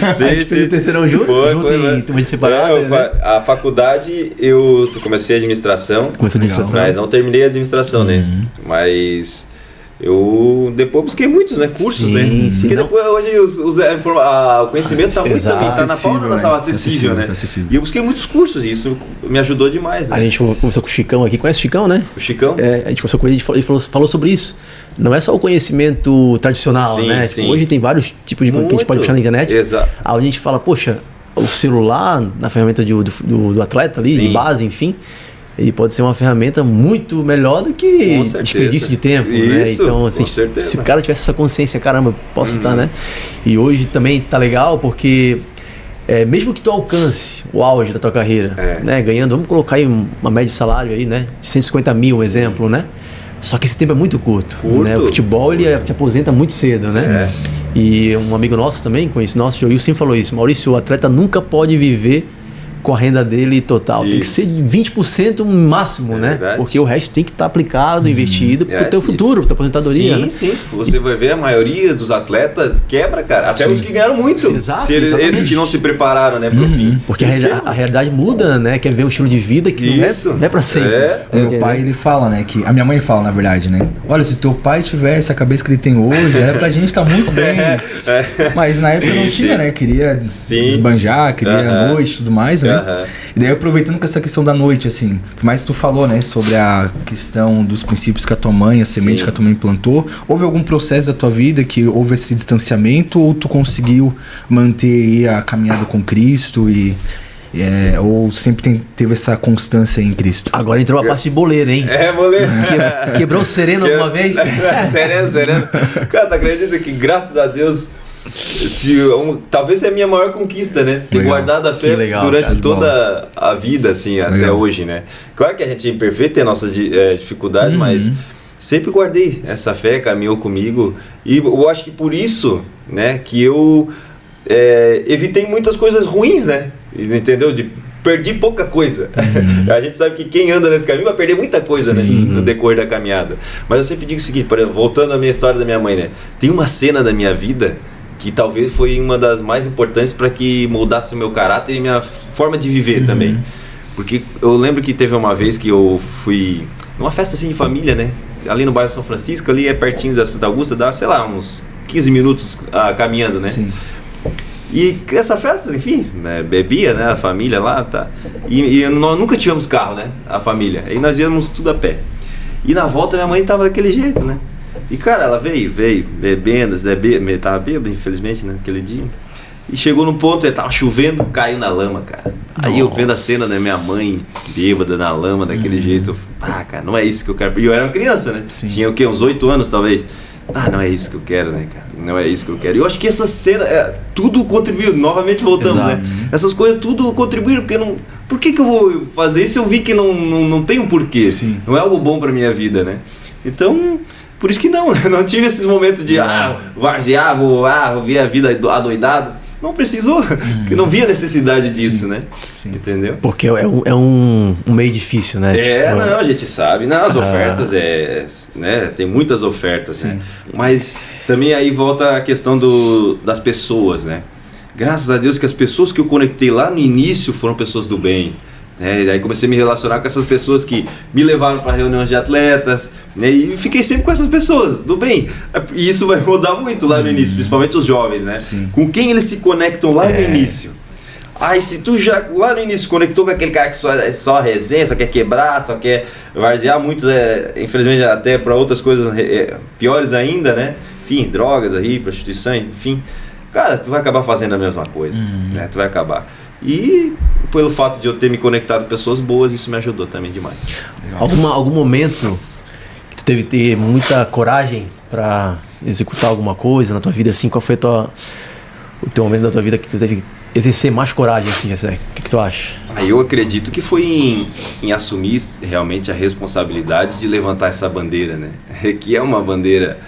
S2: A gente fez o terceirão junto em turma de separado. Né?
S1: A faculdade, eu comecei administração. Mas não terminei a administração, né? Mas eu depois busquei muitos, né? Cursos, né? Porque depois, hoje o conhecimento está muito também, está na palma da sala, acessível, né? E eu busquei muitos cursos e isso me ajudou demais, né?
S2: A gente conversou com o Chicão aqui, conhece o Chicão, né?
S1: O Chicão?
S2: A gente conversou com ele e falou sobre isso. Não é só o conhecimento tradicional, né?
S1: Sim.
S2: Hoje tem vários tipos de que a gente pode puxar na internet.
S1: Exato.
S2: Aí a gente fala, poxa, o celular, na ferramenta do atleta ali, de base, enfim, ele pode ser uma ferramenta muito melhor do que desperdício de tempo, né? Então, assim, se o cara tivesse essa consciência, caramba, posso estar, né? E hoje também tá legal porque mesmo que tu alcance o auge da tua carreira, né? Ganhando, vamos colocar aí uma média de salário aí, né? De 150 mil, um exemplo, né? Só que esse tempo é muito curto. Né? O futebol, ele te aposenta muito cedo, né? E um amigo nosso também, conhece nosso, o Joil, sempre falou isso. Maurício, o atleta nunca pode viver com a renda dele total. Tem que ser 20% máximo, né?
S1: Verdade.
S2: Porque o resto tem que estar aplicado, investido pro teu futuro, pra tua aposentadoria.
S1: Sim,
S2: né?
S1: sim. Você vai ver a maioria dos atletas quebra, cara. Até os que ganharam muito.
S2: Exato,
S1: esses que não se prepararam, né, pro fim.
S2: Porque a realidade muda, né? Quer ver um estilo de vida que não é pra sempre.
S3: O meu pai, ele fala, né? Que a minha mãe fala, na verdade, né? Olha, se teu pai tivesse a cabeça que ele tem hoje, era pra gente estar muito bem. Mas na época não tinha, né? Queria desbanjar, queria noite e tudo mais, né? E daí, aproveitando com essa questão da noite, assim, por mais que tu falou, né, sobre a questão dos princípios que a tua mãe, a semente que a tua mãe plantou, houve algum processo da tua vida que houve esse distanciamento ou tu conseguiu manter aí a caminhada com Cristo ou sempre teve essa constância em Cristo?
S2: Agora entrou a parte de boleiro, hein?
S1: Boleiro.
S2: Quebrou o sereno alguma vez?
S1: Sereno. Cara, tu acredita que, graças a Deus, talvez seja a minha maior conquista, né? Ter guardado a fé durante toda a vida, assim, até hoje, né? Claro que a gente é imperfeito, tem nossas dificuldades, mas sempre guardei essa fé, caminhou comigo. E eu acho que por isso, né, que eu evitei muitas coisas ruins, né? Entendeu? Perdi pouca coisa. A gente sabe que quem anda nesse caminho vai perder muita coisa, né, no decorrer da caminhada. Mas eu sempre digo o seguinte, por exemplo, voltando à minha história da minha mãe, né? Tem uma cena da minha vida que talvez foi uma das mais importantes para que moldasse o meu caráter e minha forma de viver também. Porque eu lembro que teve uma vez que eu fui numa festa assim de família, né? Ali no bairro São Francisco, ali é pertinho da Santa Augusta, dá, sei lá, uns 15 minutos caminhando, né?
S3: Sim.
S1: E essa festa, enfim, bebia, né? A família lá, tá? E nós nunca tivemos carro, né? A família. Aí nós íamos tudo a pé. E na volta minha mãe tava daquele jeito, né? E, cara, ela veio bebendo, tava bêbada, infelizmente, né, naquele dia. E chegou no ponto, tava chovendo, caiu na lama, cara. Aí eu vendo a cena da minha mãe bêbada na lama, daquele jeito, cara, não é isso que eu quero. E eu era uma criança, né? Tinha o quê? Uns 8 anos, talvez. Não é isso que eu quero, né, cara? Não é isso que eu quero. E eu acho que essa cena, tudo contribuiu. Novamente voltamos, né? Essas coisas tudo contribuíram, porque não... Por que eu vou fazer isso se eu vi que não tem um porquê? Não é algo bom pra minha vida, né? Então... Por isso que não tive esses momentos de varzear, vou ver a vida adoidado. Não precisou, porque não via necessidade disso, né? Entendeu?
S2: Porque é um meio difícil, né?
S1: A gente sabe. Não, as ofertas né? Tem muitas ofertas, né? Mas também aí volta a questão das pessoas, né? graças a Deus que as pessoas que eu conectei lá no início foram pessoas do bem. E aí comecei a me relacionar com essas pessoas que me levaram para reuniões de atletas, né, e fiquei sempre com essas pessoas do bem. E isso vai rodar muito lá no início, principalmente os jovens, né?
S3: Sim.
S1: Com quem eles se conectam lá no início. Aí se tu já lá no início conectou com aquele cara que só resenha, só quer quebrar, só quer varzear, muitos infelizmente até para outras coisas piores ainda, né? Enfim, drogas aí, prostituição, enfim. Cara, tu vai acabar fazendo a mesma coisa, né? Tu vai acabar. E pelo fato de eu ter me conectado com pessoas boas, isso me ajudou também demais.
S2: Algum momento que tu teve que ter muita coragem para executar alguma coisa na tua vida, assim, qual foi o teu momento da tua vida que tu teve que exercer mais coragem, assim, Jessé? O que tu acha?
S1: Eu acredito que foi em assumir realmente a responsabilidade de levantar essa bandeira, né? Que é uma bandeira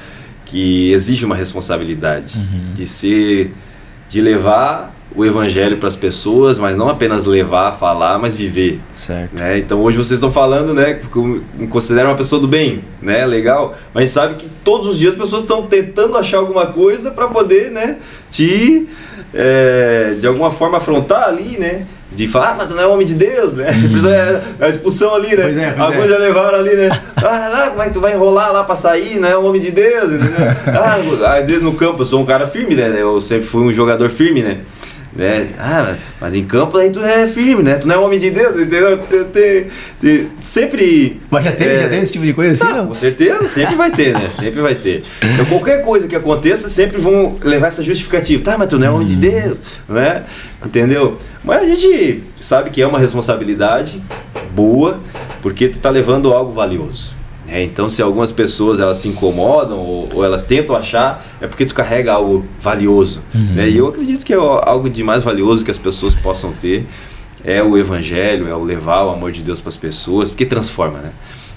S1: que exige uma responsabilidade de levar o evangelho para as pessoas, mas não apenas levar, falar, mas viver.
S3: Certo.
S1: Né? Então hoje vocês estão falando, né, que eu me considero uma pessoa do bem, né, legal, mas a gente sabe que todos os dias as pessoas estão tentando achar alguma coisa para poder, né, de alguma forma afrontar ali, né, de falar, mas tu não é homem de Deus, né? A expulsão ali, né? Alguns já levaram ali, né? Mas tu vai enrolar lá pra sair, não é um homem de Deus, entendeu? Às vezes no campo eu sou um cara firme, né? Eu sempre fui um jogador firme, né? Mas em campo aí tu é firme, né? Tu não é homem de Deus, entendeu? Sempre...
S2: Mas já teve esse tipo de coisa assim, não?
S1: Com certeza, sempre vai ter, né? Sempre vai ter. Então qualquer coisa que aconteça, sempre vão levar essa justificativa. Tá, mas tu não é homem de Deus, né? Entendeu? Mas a gente sabe que é uma responsabilidade boa, porque tu tá levando algo valioso. Então se algumas pessoas elas se incomodam ou elas tentam achar, é porque tu carrega algo valioso. Né? E eu acredito que é algo de mais valioso que as pessoas possam ter é o evangelho, é o levar o amor de Deus para as pessoas, porque transforma, né?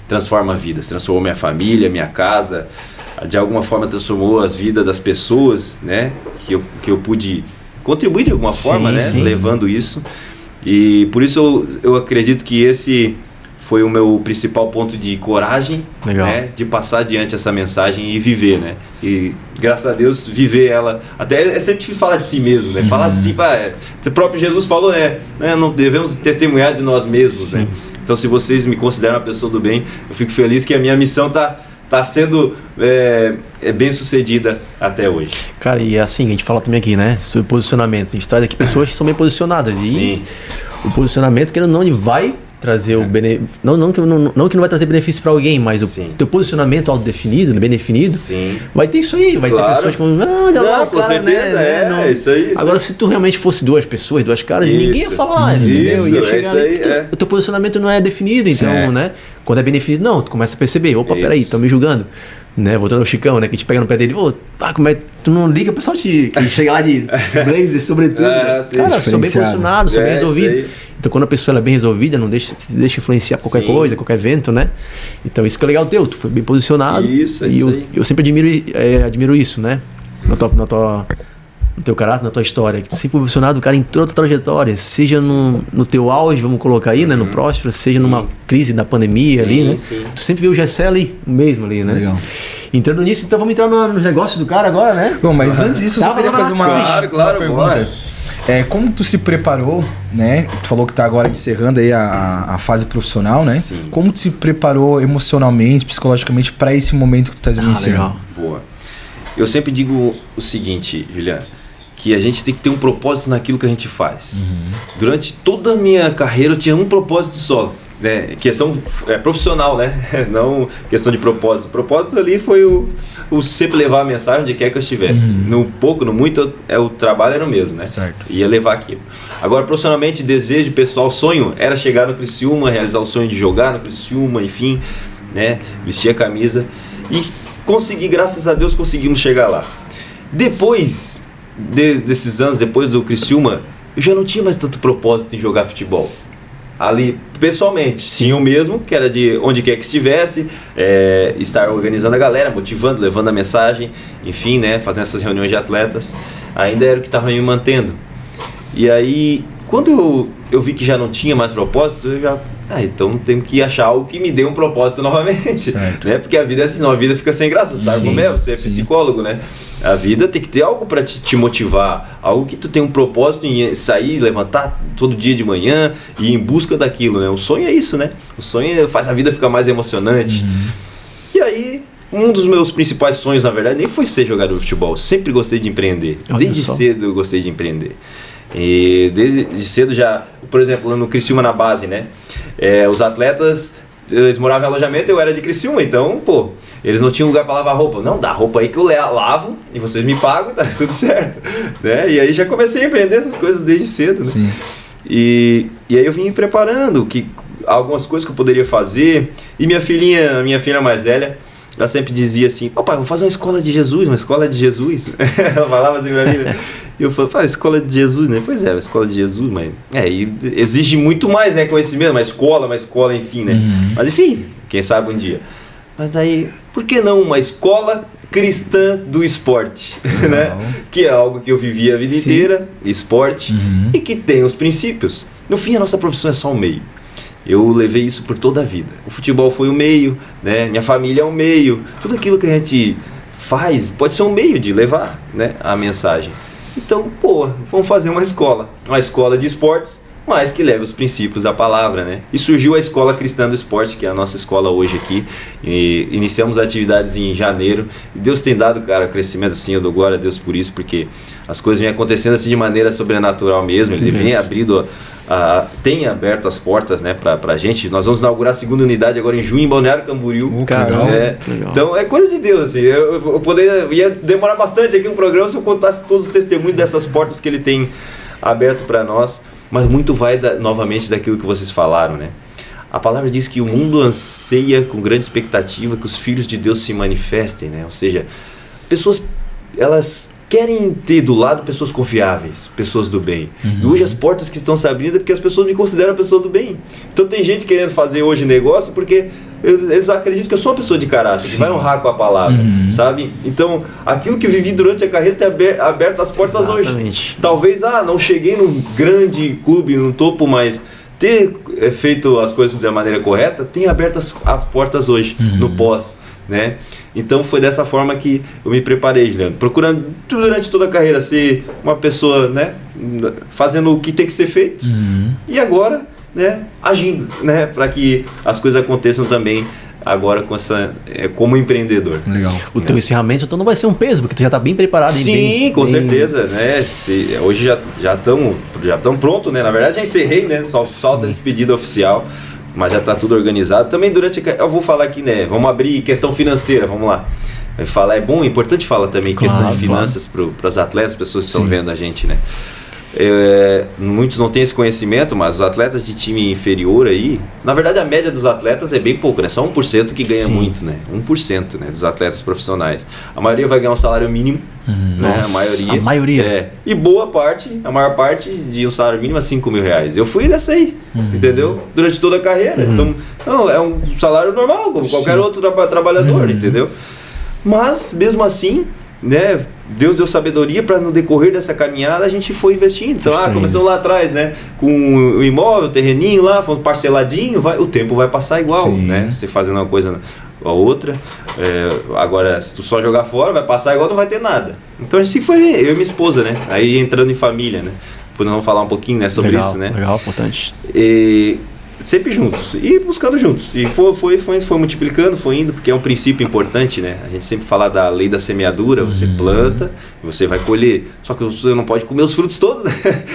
S1: Transforma vidas, transformou minha família, minha casa, de alguma forma transformou as vidas das pessoas, né? Que eu pude contribuir de alguma forma, né? Levando isso. E por isso eu acredito que esse foi o meu principal ponto de coragem, né, de passar adiante essa mensagem e viver, né? E graças a Deus viver ela, até é sempre difícil falar de si mesmo, né? Falar de si, o próprio Jesus falou, né? Não devemos testemunhar de nós mesmos, né? Então se vocês me consideram uma pessoa do bem, eu fico feliz que a minha missão tá sendo bem sucedida até hoje.
S2: Cara, e assim, a gente fala também aqui, né, sobre posicionamento. A gente traz aqui pessoas que são bem posicionadas. E o posicionamento, querendo ou não, ele vai trazer o benefício. Não que não vai trazer benefício para alguém, mas o teu posicionamento autodefinido, bem definido, vai ter isso aí. Vai ter pessoas que vão.
S1: Com certeza, né? Isso aí.
S2: Agora, se tu realmente fosse duas caras, ninguém ia falar, entendeu? Ia chegar ali, o teu posicionamento não é definido, então, né? Quando é bem definido, não, tu começa a perceber, opa, peraí, estão me julgando. Né, voltando ao Chicão, né, que a gente pega no pé dele, como é, tu não liga o pessoal que chega lá de blazer, sobretudo, cara, sou bem posicionado, sou bem resolvido. Então quando a pessoa é bem resolvida, não se deixa influenciar por qualquer coisa, qualquer evento, né? Então isso que é legal teu, tu foi bem posicionado. Isso eu sempre admiro isso, né? No teu caráter, na tua história, que tu sempre foi posicionado, cara, em toda a tua trajetória, seja no teu auge, vamos colocar aí, né, no próspero, seja numa crise da pandemia ali, né? Tu sempre viu o Jessé ali, mesmo ali, né? Legal. Entrando nisso, então vamos entrar nos negócios do cara agora, né?
S3: Bom, mas antes disso, eu queria fazer uma pergunta. Como tu se preparou, né? Tu falou que tá agora encerrando aí a fase profissional, né? Sim. Como tu se preparou emocionalmente, psicologicamente para esse momento que tu tá vivenciando?
S1: Legal. Boa. Eu sempre digo o seguinte, Juliano, que a gente tem que ter um propósito naquilo que a gente faz. Durante toda a minha carreira eu tinha um propósito só, né? Questão profissional, né? Não questão de propósito. O propósito ali foi o sempre levar a mensagem onde quer que eu estivesse. No pouco, no muito, o trabalho era o mesmo, né?
S3: Certo.
S1: Ia levar aquilo. Agora, profissionalmente, desejo pessoal, sonho era chegar no Criciúma, realizar o sonho de jogar no Criciúma, enfim, né? Vestir a camisa e consegui, graças a Deus, conseguimos chegar lá. Depois desses anos, depois do Criciúma, eu já não tinha mais tanto propósito em jogar futebol. Ali, pessoalmente, tinha o mesmo, que era de onde quer que estivesse, estar organizando a galera, motivando, levando a mensagem, enfim, né, fazendo essas reuniões de atletas, ainda era o que estava me mantendo. E aí, quando eu vi que já não tinha mais propósito, eu já... então tenho que achar algo que me dê um propósito novamente, né? Porque a vida é assim, senão a vida fica sem graça, você sabe como é? Você é psicólogo, né? A vida tem que ter algo para te motivar, algo que tu tem um propósito em sair, levantar todo dia de manhã e ir em busca daquilo, né? O sonho é isso, né? O sonho faz a vida ficar mais emocionante. E aí, um dos meus principais sonhos, na verdade, nem foi ser jogador de futebol, eu sempre gostei de empreender. Desde cedo eu gostei de empreender. E desde cedo já, por exemplo, no Criciúma na base, né? Os atletas, eles moravam em alojamento, eu era de Criciúma, então, eles não tinham lugar para lavar roupa. Não, dá roupa aí que eu lavo e vocês me pagam, tá tudo certo. Né? E aí já comecei a empreender essas coisas desde cedo, né?
S3: Sim.
S1: E aí eu vim me preparando, algumas coisas que eu poderia fazer. E minha filha mais velha, ela sempre dizia assim, pai, vou fazer uma escola de Jesus. Ela falava assim pra mim, né? E eu falei, escola de Jesus, né? Pois é, uma escola de Jesus, mas... e exige muito mais, né, conhecimento, uma escola, enfim, né? Mas enfim, quem sabe um dia. Mas daí, por que não uma escola cristã do esporte, né? Que é algo que eu vivi a vida inteira, esporte, e que tem os princípios. No fim, a nossa profissão é só um meio. Eu levei isso por toda a vida. O futebol foi um meio, né? Minha família é um meio. Tudo aquilo que a gente faz pode ser um meio de levar, né, a mensagem. Então, vamos fazer uma escola de esportes, mas que leve os princípios da palavra, né? E surgiu a Escola Cristã do Esporte, que é a nossa escola hoje aqui. E iniciamos atividades em janeiro. E Deus tem dado, cara, crescimento assim, eu dou glória a Deus por isso, porque as coisas vêm acontecendo assim de maneira sobrenatural mesmo. Ele vem abrindo... tem aberto as portas, né, pra gente. Nós vamos inaugurar a segunda unidade agora em junho em Balneário Camboriú.
S2: Legal.
S1: Então é coisa de Deus, assim. Eu ia demorar bastante aqui um programa se eu contasse todos os testemunhos dessas portas que ele tem aberto para nós, mas muito vai novamente daquilo que vocês falaram, né? A palavra diz que o mundo anseia com grande expectativa que os filhos de Deus se manifestem, né? Ou seja, pessoas, elas querem ter do lado pessoas confiáveis, pessoas do bem. E hoje as portas que estão se abrindo é porque as pessoas me consideram a pessoa do bem. Então tem gente querendo fazer hoje negócio porque eles acreditam que eu sou uma pessoa de caráter, que vai honrar com a palavra, sabe? Então, aquilo que eu vivi durante a carreira tem aberto as portas hoje. Talvez, não cheguei num grande clube, num topo, mas ter feito as coisas da maneira correta tem aberto as portas hoje, no pós, né? Então foi dessa forma que eu me preparei, Leandro, procurando durante toda a carreira ser uma pessoa, né, fazendo o que tem que ser feito, e agora, né, agindo, né, para que as coisas aconteçam também agora com como empreendedor.
S2: Legal. O teu encerramento então não vai ser um peso, porque tu já está bem preparado.
S1: Sim, com certeza, né? Hoje já estamos prontos, né? Na verdade já encerrei, né? Só falta a despedida oficial, mas já está tudo organizado. Também eu vou falar aqui, né? Vamos abrir questão financeira, vamos lá. É importante falar também questão de finanças para os atletas, pessoas que estão vendo a gente, né? Muitos não têm esse conhecimento, mas os atletas de time inferior aí, na verdade a média dos atletas é bem pouco, né? Só 1% que ganha muito, né? 1%, né, dos atletas profissionais. A maioria vai ganhar um salário mínimo, né? A maioria. E a maior parte de um salário mínimo é 5 mil reais. Eu fui dessa aí, entendeu? Durante toda a carreira. Então, é um salário normal, como qualquer outro trabalhador, entendeu? Mas, mesmo assim, né, Deus deu sabedoria para no decorrer dessa caminhada a gente foi investindo. Então, começou lá atrás, né, com o imóvel, o terreninho lá, fomos parceladinho, o tempo vai passar igual, né? Você fazendo uma coisa a outra. Agora, se tu só jogar fora, vai passar igual, não vai ter nada. Então a gente foi, eu e minha esposa, né? Aí entrando em família, né? Podemos falar um pouquinho, né, sobre isso, né?
S2: Legal, importante.
S1: Sempre juntos e buscando juntos, e foi multiplicando, foi indo, porque é um princípio importante, né? A gente sempre fala da lei da semeadura, você planta e você vai colher, só que você não pode comer os frutos todos, né?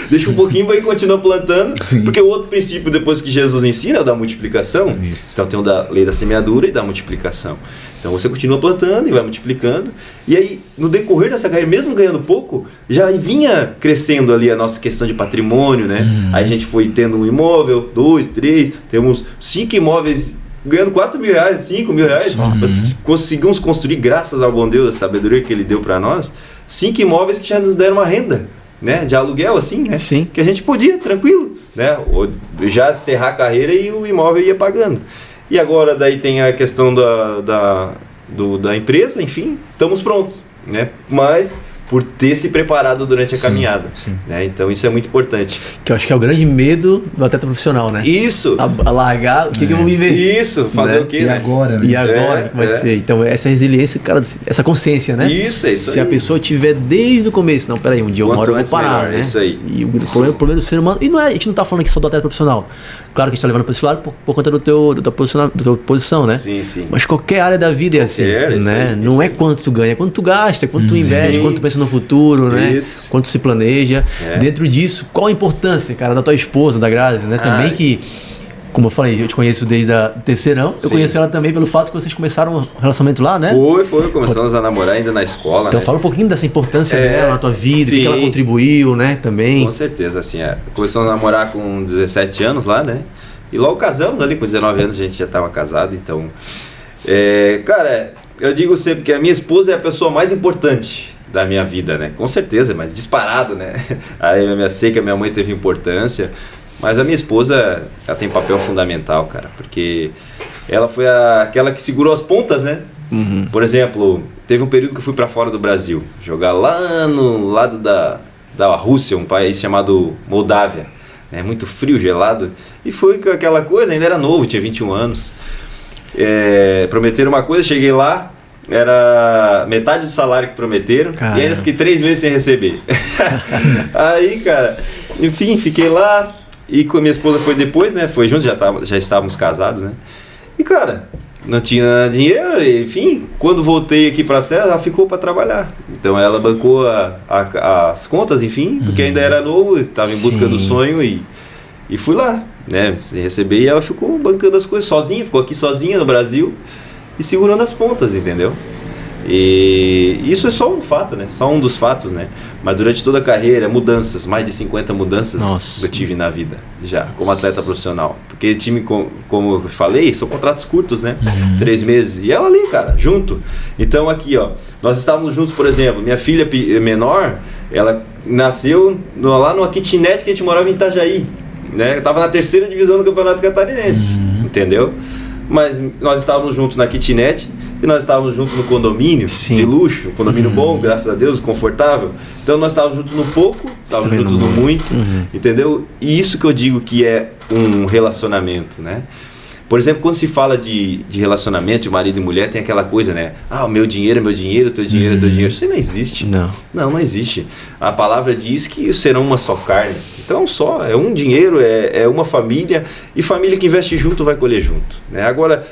S1: Deixa um pouquinho e continua plantando, porque o outro princípio depois que Jesus ensina é o da multiplicação. Então tem o da lei da semeadura e da multiplicação. Então você continua plantando e vai multiplicando. E aí, no decorrer dessa carreira, mesmo ganhando pouco, já vinha crescendo ali a nossa questão de patrimônio, né? Aí a gente foi tendo um imóvel, 2, 3, temos 5 imóveis ganhando 4 mil reais, 5 mil reais. Conseguimos construir, graças ao bom Deus, a sabedoria que Ele deu para nós, 5 imóveis que já nos deram uma renda, né? De aluguel, assim, né?
S2: Sim.
S1: Que a gente podia, tranquilo, né? Já encerrar a carreira e o imóvel ia pagando. E agora daí tem a questão da empresa, enfim, estamos prontos, né? Mas por ter se preparado durante a caminhada.
S3: Sim.
S1: Né? Então isso é muito importante.
S2: Que eu acho que é o grande medo do atleta profissional, né?
S1: Isso!
S2: A largar, o que eu vou viver?
S1: Isso, fazer
S2: né?
S1: o quê?
S3: E
S1: né?
S3: agora, né?
S2: E agora, o que vai ser? Então, essa resiliência, cara, essa consciência, né?
S1: Isso, é isso
S2: Se
S1: aí.
S2: a pessoa tiver desde o começo, não, peraí, um dia
S1: Quanto
S2: eu vou
S1: antes,
S2: parar,
S1: melhor,
S2: né?
S1: é isso aí.
S2: E o problema do ser humano, e não é, a gente não tá falando aqui só do atleta profissional. Claro que a gente tá levando para esse lado por conta da tua posição, né?
S1: Sim, sim.
S2: Mas qualquer área da vida é assim,
S1: isso
S2: né?
S1: aí,
S2: não
S1: isso
S2: é
S1: aí.
S2: quanto tu ganha, é quanto tu gasta, é quanto tu investe, quanto tu pensa no futuro, né?
S1: Isso.
S2: Quanto se planeja.
S1: É.
S2: Dentro disso, qual a importância, cara, da tua esposa, da Grazi, né? Também que, como eu falei, eu te conheço desde o terceirão. Eu
S1: Sim.
S2: conheço ela também pelo fato que vocês começaram um relacionamento lá, né?
S1: Começamos a namorar ainda na escola,
S2: Então
S1: né?
S2: fala um pouquinho dessa importância dela na tua vida, o que ela contribuiu, né? Também.
S1: Com certeza, assim, começamos a namorar com 17 anos lá, né? E logo casamos ali, com 19 anos a gente já estava casado, então... cara, eu digo sempre que a minha esposa é a pessoa mais importante da minha vida, né? Com certeza, mas disparado, né? Aí eu sei que a minha mãe teve importância, mas a minha esposa, ela tem papel fundamental, cara, porque ela foi aquela que segurou as pontas, né?
S2: Uhum.
S1: Por exemplo, teve um período que eu fui para fora do Brasil, jogar lá no lado da Rússia, um país chamado Moldávia. É muito frio, gelado. E foi aquela coisa, ainda era novo, tinha 21 anos. Prometeram uma coisa, cheguei lá, era metade do salário que prometeram.
S2: Caramba.
S1: E ainda fiquei 3 meses sem receber. Aí, cara, enfim, fiquei lá. E com a minha esposa foi depois, né? Foi junto, já estávamos casados, né? E, cara, não tinha dinheiro, enfim, quando voltei aqui para a Serra, ela ficou para trabalhar. Então ela bancou as contas, enfim, porque ainda era novo, estava em busca do sonho e fui lá, né? Receber e ela ficou bancando as coisas sozinha, ficou aqui sozinha no Brasil e segurando as pontas, entendeu? E isso é só um fato, né? Só um dos fatos, né? Mas durante toda a carreira, mudanças, mais de 50 mudanças eu tive na vida, já, como atleta profissional. Porque time, como eu falei, são contratos curtos, né? 3 meses. E ela ali, cara, junto. Então aqui, ó, nós estávamos juntos, por exemplo, minha filha menor, ela nasceu lá numa kitnet que a gente morava em Itajaí, né? Eu tava na 3ª divisão do Campeonato Catarinense, entendeu? Mas nós estávamos juntos na kitnet e nós estávamos juntos no condomínio de luxo, um condomínio bom, graças a Deus, confortável. Então nós estávamos juntos no pouco, estávamos juntos no muito, entendeu? E isso que eu digo que é um relacionamento, né? Por exemplo, quando se fala de relacionamento de marido e mulher, tem aquela coisa, né? Ah, o meu dinheiro é meu dinheiro, o teu dinheiro é teu dinheiro. Isso aí não existe. Não existe. A palavra diz que serão uma só carne. Então é um dinheiro, é uma família, e família que investe junto vai colher junto, né? Agora,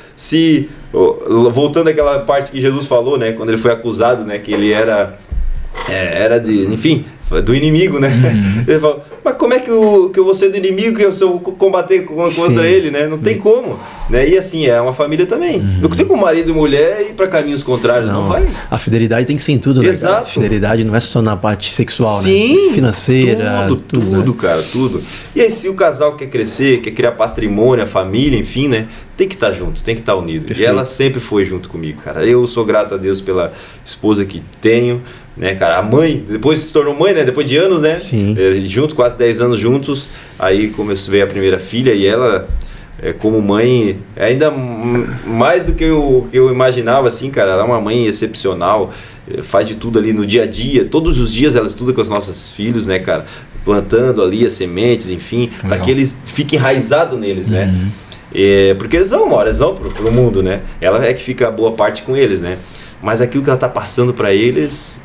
S1: voltando àquela parte que Jesus falou, né? Quando ele foi acusado, né? Que ele era do inimigo, né? Ele falou, mas como é que eu vou ser do inimigo e eu vou combater contra ele, né? Não tem como, né? E assim, é uma família também. Não tem como marido e mulher ir para caminhos contrários, não vai.
S2: A fidelidade tem que ser em tudo, né?
S1: Exato.
S2: A fidelidade não é só na parte sexual,
S1: Sim,
S2: né? Tem que ser financeira,
S1: tudo,
S2: né?
S1: cara, tudo. E aí, se o casal quer crescer, quer criar patrimônio, a família, enfim, né? Tem que estar junto, tem que estar unido.
S2: Perfeito.
S1: E ela sempre foi junto comigo, cara. Eu sou grato a Deus pela esposa que tenho, né, cara? A mãe, depois se tornou mãe, né? Depois de anos, né?
S2: Sim.
S1: Juntos, quase 10 anos juntos. Aí veio a primeira filha e ela, como mãe, ainda mais do que eu imaginava, assim, cara. Ela é uma mãe excepcional, faz de tudo ali no dia a dia. Todos os dias ela estuda com os nossos filhos, né, cara? Plantando ali as sementes, enfim, para que eles fiquem enraizados neles, né? Porque eles vão pro mundo, né? Ela é que fica boa parte com eles, né? Mas aquilo que ela está passando para elas,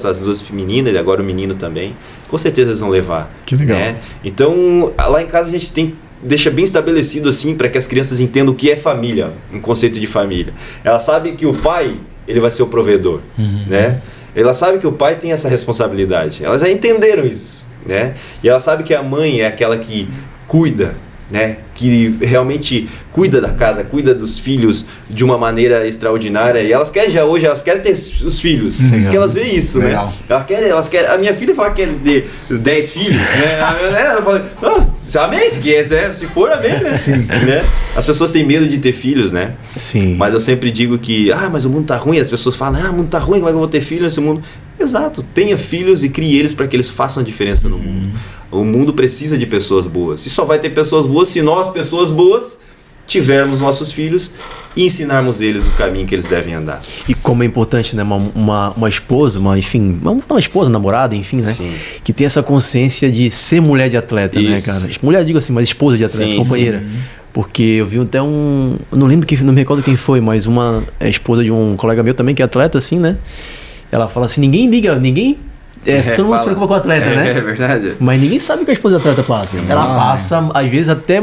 S1: as duas meninas e agora o menino também, com certeza eles vão levar.
S2: Que legal.
S1: Né? Então, lá em casa a gente deixa bem estabelecido assim para que as crianças entendam o que é família, um conceito de família. Ela sabe que o pai, ele vai ser o provedor, né? Ela sabe que o pai tem essa responsabilidade. Elas já entenderam isso, né? E ela sabe que a mãe é aquela que cuida, né? Que realmente cuida da casa, cuida dos filhos de uma maneira extraordinária. E elas querem elas querem ter os filhos, porque elas veem isso, né? Elas querem, a minha filha fala que quer ter 10 filhos, né? Ela fala, amém, se for, amém, né? Sim. Né? As pessoas têm medo de ter filhos, né?
S2: Sim.
S1: Mas eu sempre digo que, mas o mundo tá ruim. As pessoas falam, o mundo tá ruim, como é que eu vou ter filho nesse mundo? Exato, tenha filhos e crie eles para que eles façam diferença no mundo. O mundo precisa de pessoas boas. E só vai ter pessoas boas se nós, pessoas boas, tivermos nossos filhos e ensinarmos eles o caminho que eles devem andar.
S2: E como é importante, né? Uma esposa, uma esposa, namorada, enfim, né?
S1: Sim.
S2: Que tem essa consciência de ser mulher de atleta,
S1: Isso.
S2: né, cara? Mulher, digo assim, mas esposa de atleta,
S1: Sim,
S2: companheira.
S1: sim.
S2: Porque eu vi até eu não lembro, não me recordo quem foi, mas uma esposa de um colega meu também, que é atleta, assim, né? Ela fala assim, ninguém liga, todo mundo se preocupa com o atleta, né?
S1: É verdade.
S2: Mas ninguém sabe o que a esposa do atleta passa.
S3: Sim.
S2: Ela passa, às vezes, até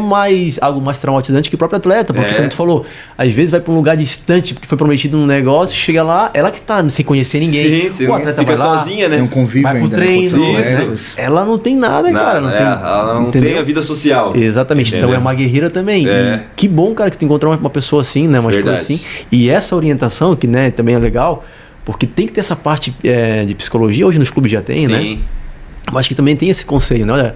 S2: algo mais traumatizante que o próprio atleta. Porque, como tu falou, às vezes vai pra um lugar distante, porque foi prometido um negócio, chega lá, ela que tá sem conhecer ninguém.
S1: Sim,
S2: o atleta
S1: fica
S2: vai lá,
S1: sozinha, né?
S3: Tem um convívio
S2: vai pro
S3: ainda, né,
S2: treino.
S3: com outros atletas.
S2: Ela não tem nada, cara.
S1: Ela não tem a vida social.
S2: Exatamente.
S1: Entendeu?
S2: Então é uma guerreira também.
S1: É.
S2: E que bom, cara, que tu encontrou uma pessoa assim, né? Uma esposa
S1: Verdade.
S2: assim. E essa orientação, que né, também é legal, porque tem que ter essa parte de psicologia, hoje nos clubes já tem, né?
S1: Sim.
S2: Mas que também tem esse conselho, né? Olha,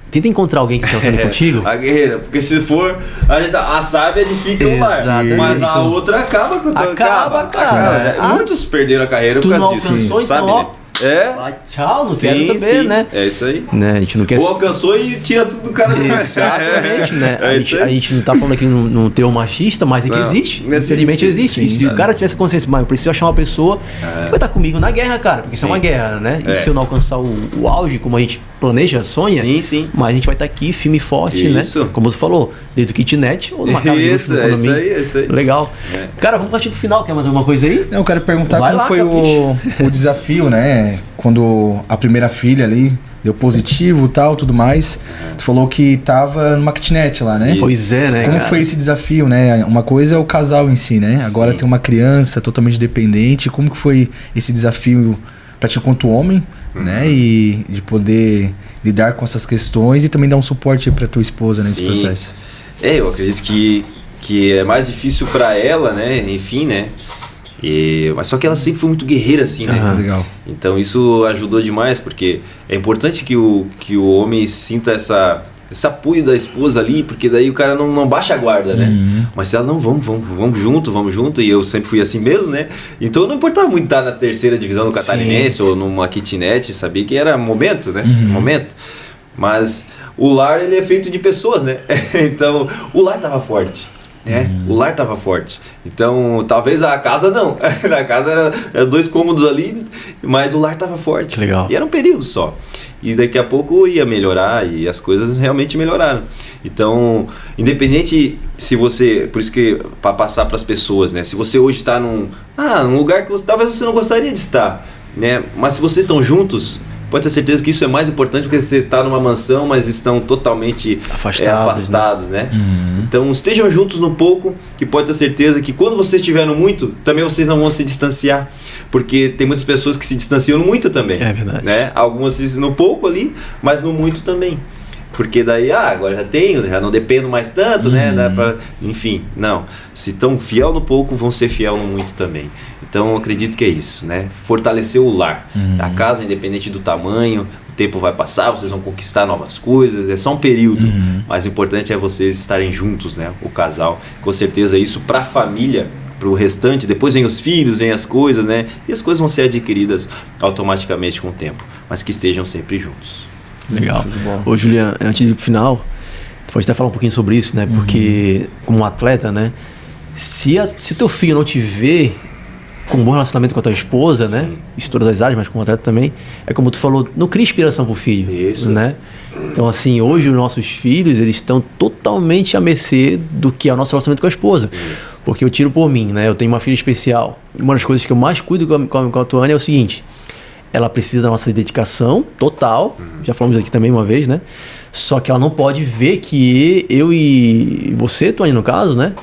S2: tenta encontrar alguém que se relacione contigo.
S1: A guerreira, porque se for a sábia edifica o lar,
S2: Exatamente.
S1: mas a outra acaba com o teu
S2: cara.
S1: Muitos perderam a carreira
S2: Tu
S1: por
S2: não
S1: causa disso,
S2: alcançou,
S1: sabe?
S2: então, ó.
S1: Né? É.
S2: Ah, tchau, não
S1: Sim,
S2: quero saber,
S1: sim.
S2: né?
S1: É isso aí.
S2: Né? A gente não quer...
S1: Ou alcançou e tira tudo do cara.
S2: Exatamente, né?
S1: É isso aí.
S2: A gente não tá falando aqui num teor machista, mas é que
S1: Não,
S2: existe.
S1: não existe.
S2: Infelizmente existe.
S1: Sim,
S2: E se o cara tivesse consciência, mas eu preciso achar uma pessoa que vai estar comigo na guerra, cara. Porque isso é
S1: Sim.
S2: uma guerra, né? E
S1: É.
S2: se eu não alcançar o auge, como a gente planeja, sonha,
S1: Sim, sim.
S2: mas a gente vai estar aqui firme e forte,
S1: Isso.
S2: né? Como você falou, desde o kitnet ou numa casa de luxo,
S1: Isso,
S2: no
S1: é isso
S2: condomínio.
S1: aí, é isso aí.
S2: Legal.
S1: É.
S2: Cara, vamos partir pro final. Quer mais alguma coisa aí?
S3: Eu quero perguntar
S2: Vai
S3: como
S2: lá,
S3: foi o desafio, né? Quando a primeira filha ali deu positivo e tal, tudo mais. Tu falou que tava numa kitnet lá, né?
S1: Isso.
S2: Pois é, né,
S3: Como
S2: cara?
S3: foi esse desafio, né? Uma coisa é o casal em si, né? Agora
S1: Sim.
S3: tem uma criança totalmente dependente. Como que foi esse desafio pra ti enquanto homem, né? E de poder lidar com essas questões e também dar um suporte pra tua esposa nesse
S1: Sim.
S3: processo.
S1: Eu acredito que é mais difícil pra ela, né? Enfim, né? Mas só que ela sempre foi muito guerreira, assim, né?
S3: Legal.
S1: Então isso ajudou demais, porque é importante que o homem sinta esse apoio da esposa ali, porque daí o cara não baixa a guarda, né? Mas se ela, não, vamos junto, e eu sempre fui assim mesmo, né? Então não importava muito estar na terceira divisão do Catarinense ou numa kitnet, sabia que era momento, né? Momento. Mas o lar, ele é feito de pessoas, né? Então o lar tava forte. Né? O lar tava forte. Então, talvez a casa não. A casa era 2 cômodos ali, mas o lar tava forte.
S2: Que legal.
S1: E era um período só. E daqui a pouco ia melhorar e as coisas realmente melhoraram. Então, independente se você... Por isso que, para passar para as pessoas, né? Se você hoje está num lugar que talvez você não gostaria de estar, né? Mas se vocês estão juntos... Pode ter certeza que isso é mais importante porque você está numa mansão, mas estão totalmente afastados, né? Então estejam juntos no pouco, que pode ter certeza que quando vocês estiverem no muito, também vocês não vão se distanciar. Porque tem muitas pessoas que se distanciam no muito também.
S2: É verdade.
S1: Né? Algumas no pouco ali, mas no muito também. Porque daí, agora já tenho, já não dependo mais tanto, né? Dá pra... Enfim, não. Se estão fiel no pouco, vão ser fiel no muito também. Então, eu acredito que é isso, né? Fortalecer o lar. A casa, independente do tamanho, o tempo vai passar, vocês vão conquistar novas coisas, é só um período. Mas o importante é vocês estarem juntos, né? O casal. Com certeza, isso para a família, para o restante, depois vem os filhos, vem as coisas, né? E as coisas vão ser adquiridas automaticamente com o tempo. Mas que estejam sempre juntos.
S2: Legal. Ô, Julian, antes de ir pro final, tu pode até falar um pouquinho sobre isso, né? Porque, como um atleta, né? Se teu filho não te vê com um bom relacionamento com a tua esposa, né? Isso todas as áreas, mas como atleta também, é como tu falou, não cria inspiração pro filho.
S1: Isso.
S2: Né? Então, assim, hoje os nossos filhos, eles estão totalmente à mercê do que é o nosso relacionamento com a esposa. Isso. Porque eu tiro por mim, né? Eu tenho uma filha especial. Uma das coisas que eu mais cuido com a Tuane é o seguinte: ela precisa da nossa dedicação total, já falamos aqui também uma vez, né? Só que ela não pode ver que eu e você, Tuane, no caso, né?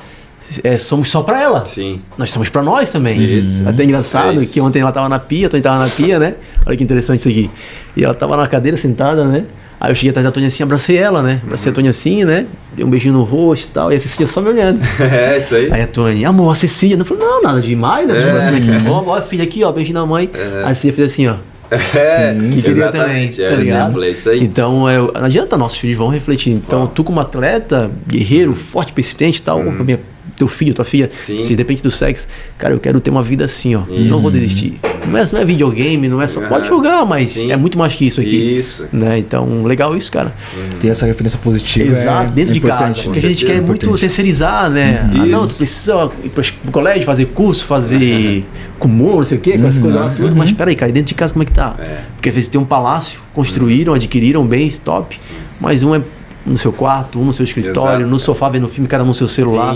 S2: Somos só pra ela.
S1: Sim.
S2: Nós somos pra nós também.
S1: Isso.
S2: Até engraçado
S1: É isso.
S2: que ontem ela tava na pia, a Tony tava na pia, né? Olha que interessante isso aqui. E ela tava na cadeira sentada, né? Aí eu cheguei atrás da Tony assim, abracei ela, né? Abracei a Tony assim, né? Dei um beijinho no rosto e tal. E a Cecília só me olhando.
S1: É, isso aí.
S2: Aí a Tony, amor, a Cecília. Eu falei, não, nada demais, né? Aqui. Ó, filha aqui, ó, beijinho na mãe. Aí a Cecília fez assim, ó. Que queria também,
S1: exatamente.
S2: tá ligado?
S1: É isso aí.
S2: Então, não adianta, nossos filhos vão refletir. Então, tu como atleta, guerreiro, forte, persistente e tal, minha teu filho, tua filha, se depende do sexo, cara, eu quero ter uma vida assim, ó, não vou desistir. Não é videogame, não é só, pode jogar, mas é muito mais que isso aqui. Isso. Né? Então, legal isso, cara.
S3: Ter essa referência positiva.
S2: Exato, dentro de casa. Porque a gente quer muito terceirizar, né? Não, tu precisa ir pro colégio, fazer curso, fazer comum, não sei o quê, aquelas coisas lá tudo. Mas peraí, cara, dentro de casa como é que tá? Porque às vezes tem um palácio, construíram, adquiriram bens, top, mas um é no seu quarto, um no seu escritório, no sofá vendo filme, cada um no seu celular.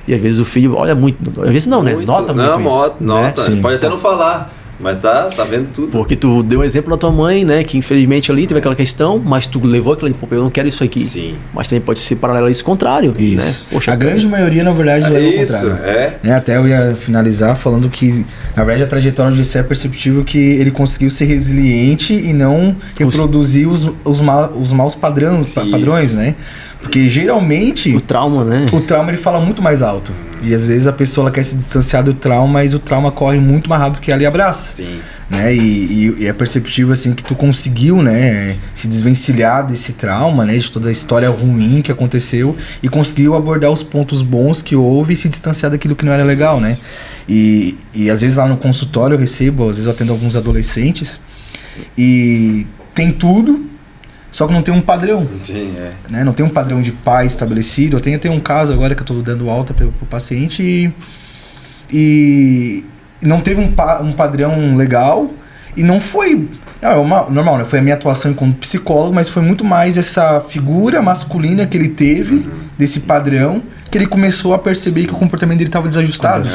S2: E às vezes o filho olha muito, às vezes não, né? Nota muito isso.
S1: Nota, né? Pode até não falar. Mas tá vendo tudo.
S2: Porque tu deu um exemplo da tua mãe, né? Que infelizmente ali teve aquela questão, mas tu levou aquilo ali, pô, eu não quero isso aqui.
S1: Sim.
S2: Mas também pode ser paralelo a isso contrário. Isso. Né?
S3: Poxa, a grande maioria, na verdade, leva ao contrário. Né? Até eu ia finalizar falando que, na verdade, a trajetória de Gessé é perceptível que ele conseguiu ser resiliente e não reproduzir os maus padrões, né? Porque geralmente...
S2: O trauma, né?
S3: O trauma ele fala muito mais alto. E às vezes a pessoa ela quer se distanciar do trauma, mas o trauma corre muito mais rápido que ela abraça.
S1: Sim.
S3: Né? E é perceptível assim que tu conseguiu, né, se desvencilhar desse trauma, né, de toda a história ruim que aconteceu e conseguiu abordar os pontos bons que houve e se distanciar daquilo que não era legal, né? E às vezes lá no consultório eu recebo, às vezes eu atendo alguns adolescentes e tem tudo, só que não tem um padrão.
S1: Sim,
S3: né? Não tem um padrão de pai estabelecido. Eu tenho um caso agora que eu estou dando alta para o paciente e não teve um padrão legal e não foi... normal, né? Foi a minha atuação como psicólogo, mas foi muito mais essa figura masculina que ele teve, desse padrão, que ele começou a perceber que o comportamento dele estava desajustado.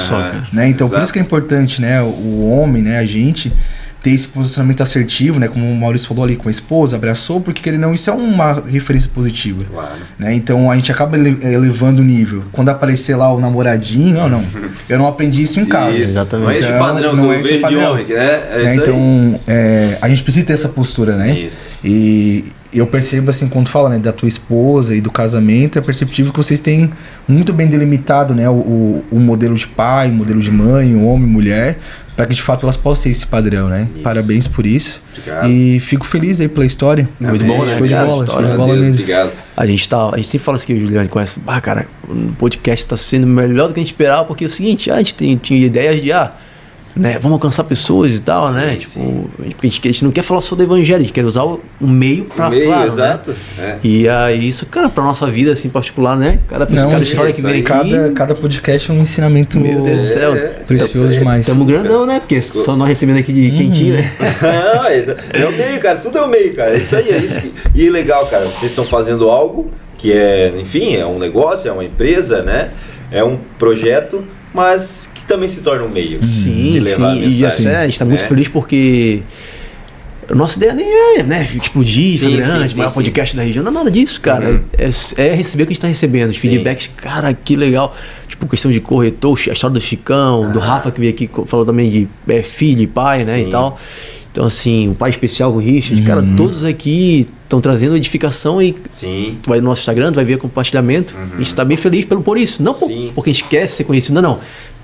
S3: Né? Então, por isso que é importante, né? O homem, né? A gente... ter esse posicionamento assertivo, né? Como o Maurício falou ali, com a esposa, abraçou, porque querendo ou não, isso é uma referência positiva.
S1: Claro.
S3: Né? Então a gente acaba elevando o nível. Quando aparecer lá o namoradinho, eu não aprendi isso em casa.
S1: Isso. Exatamente. Não é esse padrão que eu vejo de homem, né?
S3: Então a gente precisa ter essa postura, né?
S1: Isso.
S3: E eu percebo assim, quando fala, né, da tua esposa e do casamento, é perceptível que vocês têm muito bem delimitado, né, o modelo de pai, o modelo de mãe, o homem, mulher, para que de fato elas possam ter esse padrão, né? Isso. Parabéns por isso.
S1: Obrigado.
S3: E fico feliz aí pela história.
S2: Muito bom, né?
S3: Foi de bola mesmo.
S1: Obrigado.
S2: A gente sempre fala assim que o Juliano conhece. Cara, o podcast tá sendo melhor do que a gente esperava, porque é o seguinte, a gente tinha ideias de né, vamos alcançar pessoas e tal, né? Tipo, a gente não quer falar só do evangelho, a gente quer usar o meio pra falar,
S1: exato.
S2: Né? E aí, isso, cara, pra nossa vida, assim, particular, né? Cada história que vem aqui...
S3: Cada podcast é um ensinamento,
S2: meu Deus do céu,
S3: precioso demais.
S2: Tamo grandão, né? Porque só nós recebendo aqui de quentinho, né?
S1: Não, é o meio, cara. Tudo é o meio, cara. É isso aí, é isso. E legal, cara. Vocês estão fazendo algo que enfim, é um negócio, é uma empresa, né? É um projeto, mas que também se torna um meio de levar a mensagem.
S2: E assim, a gente está muito feliz porque a nossa ideia nem é, né, explodir, Instagram, maior podcast da região, não é nada disso, cara. É receber o que a gente está recebendo, os feedbacks, cara, que legal. Tipo, questão de corretor, a história do Chicão, do Rafa que veio aqui, falou também de filho e pai, né, e tal. Então, assim, o pai especial, o Richard, cara, todos aqui estão trazendo edificação e tu vai no nosso Instagram, tu vai ver compartilhamento. A gente está bem feliz por isso. Não porque a gente quer ser conhecido, não.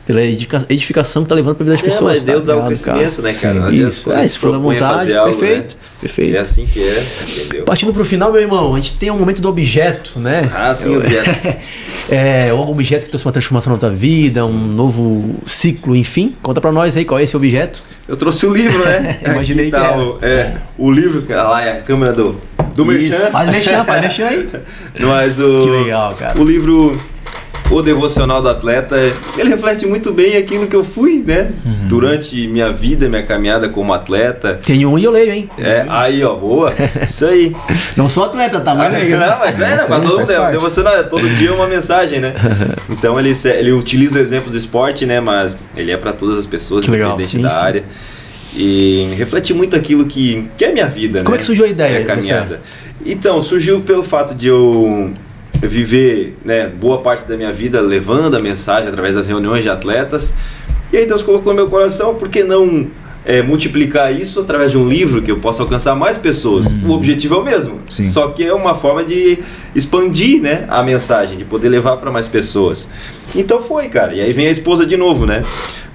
S2: Pela edificação que tá levando para a vida das pessoas.
S1: Mas Deus dá o crescimento, né, cara?
S2: Isso, se for da vontade, perfeito, né? Perfeito.
S1: É assim que é, entendeu?
S2: Partindo pro final, meu irmão, a gente tem um momento do objeto, né?
S1: Sim, objeto.
S2: Algum objeto que trouxe uma transformação na tua vida, um novo ciclo, enfim. Conta pra nós aí qual é esse objeto.
S1: Eu trouxe o livro, né?
S2: Imaginei que era.
S1: O livro, lá é a câmera do Merchan.
S2: Faz mexer aí.
S1: Mas
S2: que legal, cara.
S1: O livro... O Devocional do Atleta, ele reflete muito bem aquilo que eu fui, né? Durante minha vida, minha caminhada como atleta.
S2: Tem um e eu leio, hein?
S1: Aí, ó, boa. Isso aí.
S2: Não sou atleta, tá? Mas leio.
S1: Não, mas pra todo mundo. O Devocional é todo dia uma mensagem, né? Então ele utiliza exemplos do esporte, né? Mas ele é para todas as pessoas, independente da área. E reflete muito aquilo que é minha vida,
S2: Como é que surgiu a ideia?
S1: Minha caminhada. Então, surgiu pelo fato de eu viver, né, boa parte da minha vida levando a mensagem através das reuniões de atletas. E aí Deus colocou no meu coração, por que não multiplicar isso através de um livro que eu possa alcançar mais pessoas? O objetivo é o mesmo, só que é uma forma de expandir, né, a mensagem, de poder levar para mais pessoas. Então foi, cara. E aí vem a esposa de novo, né?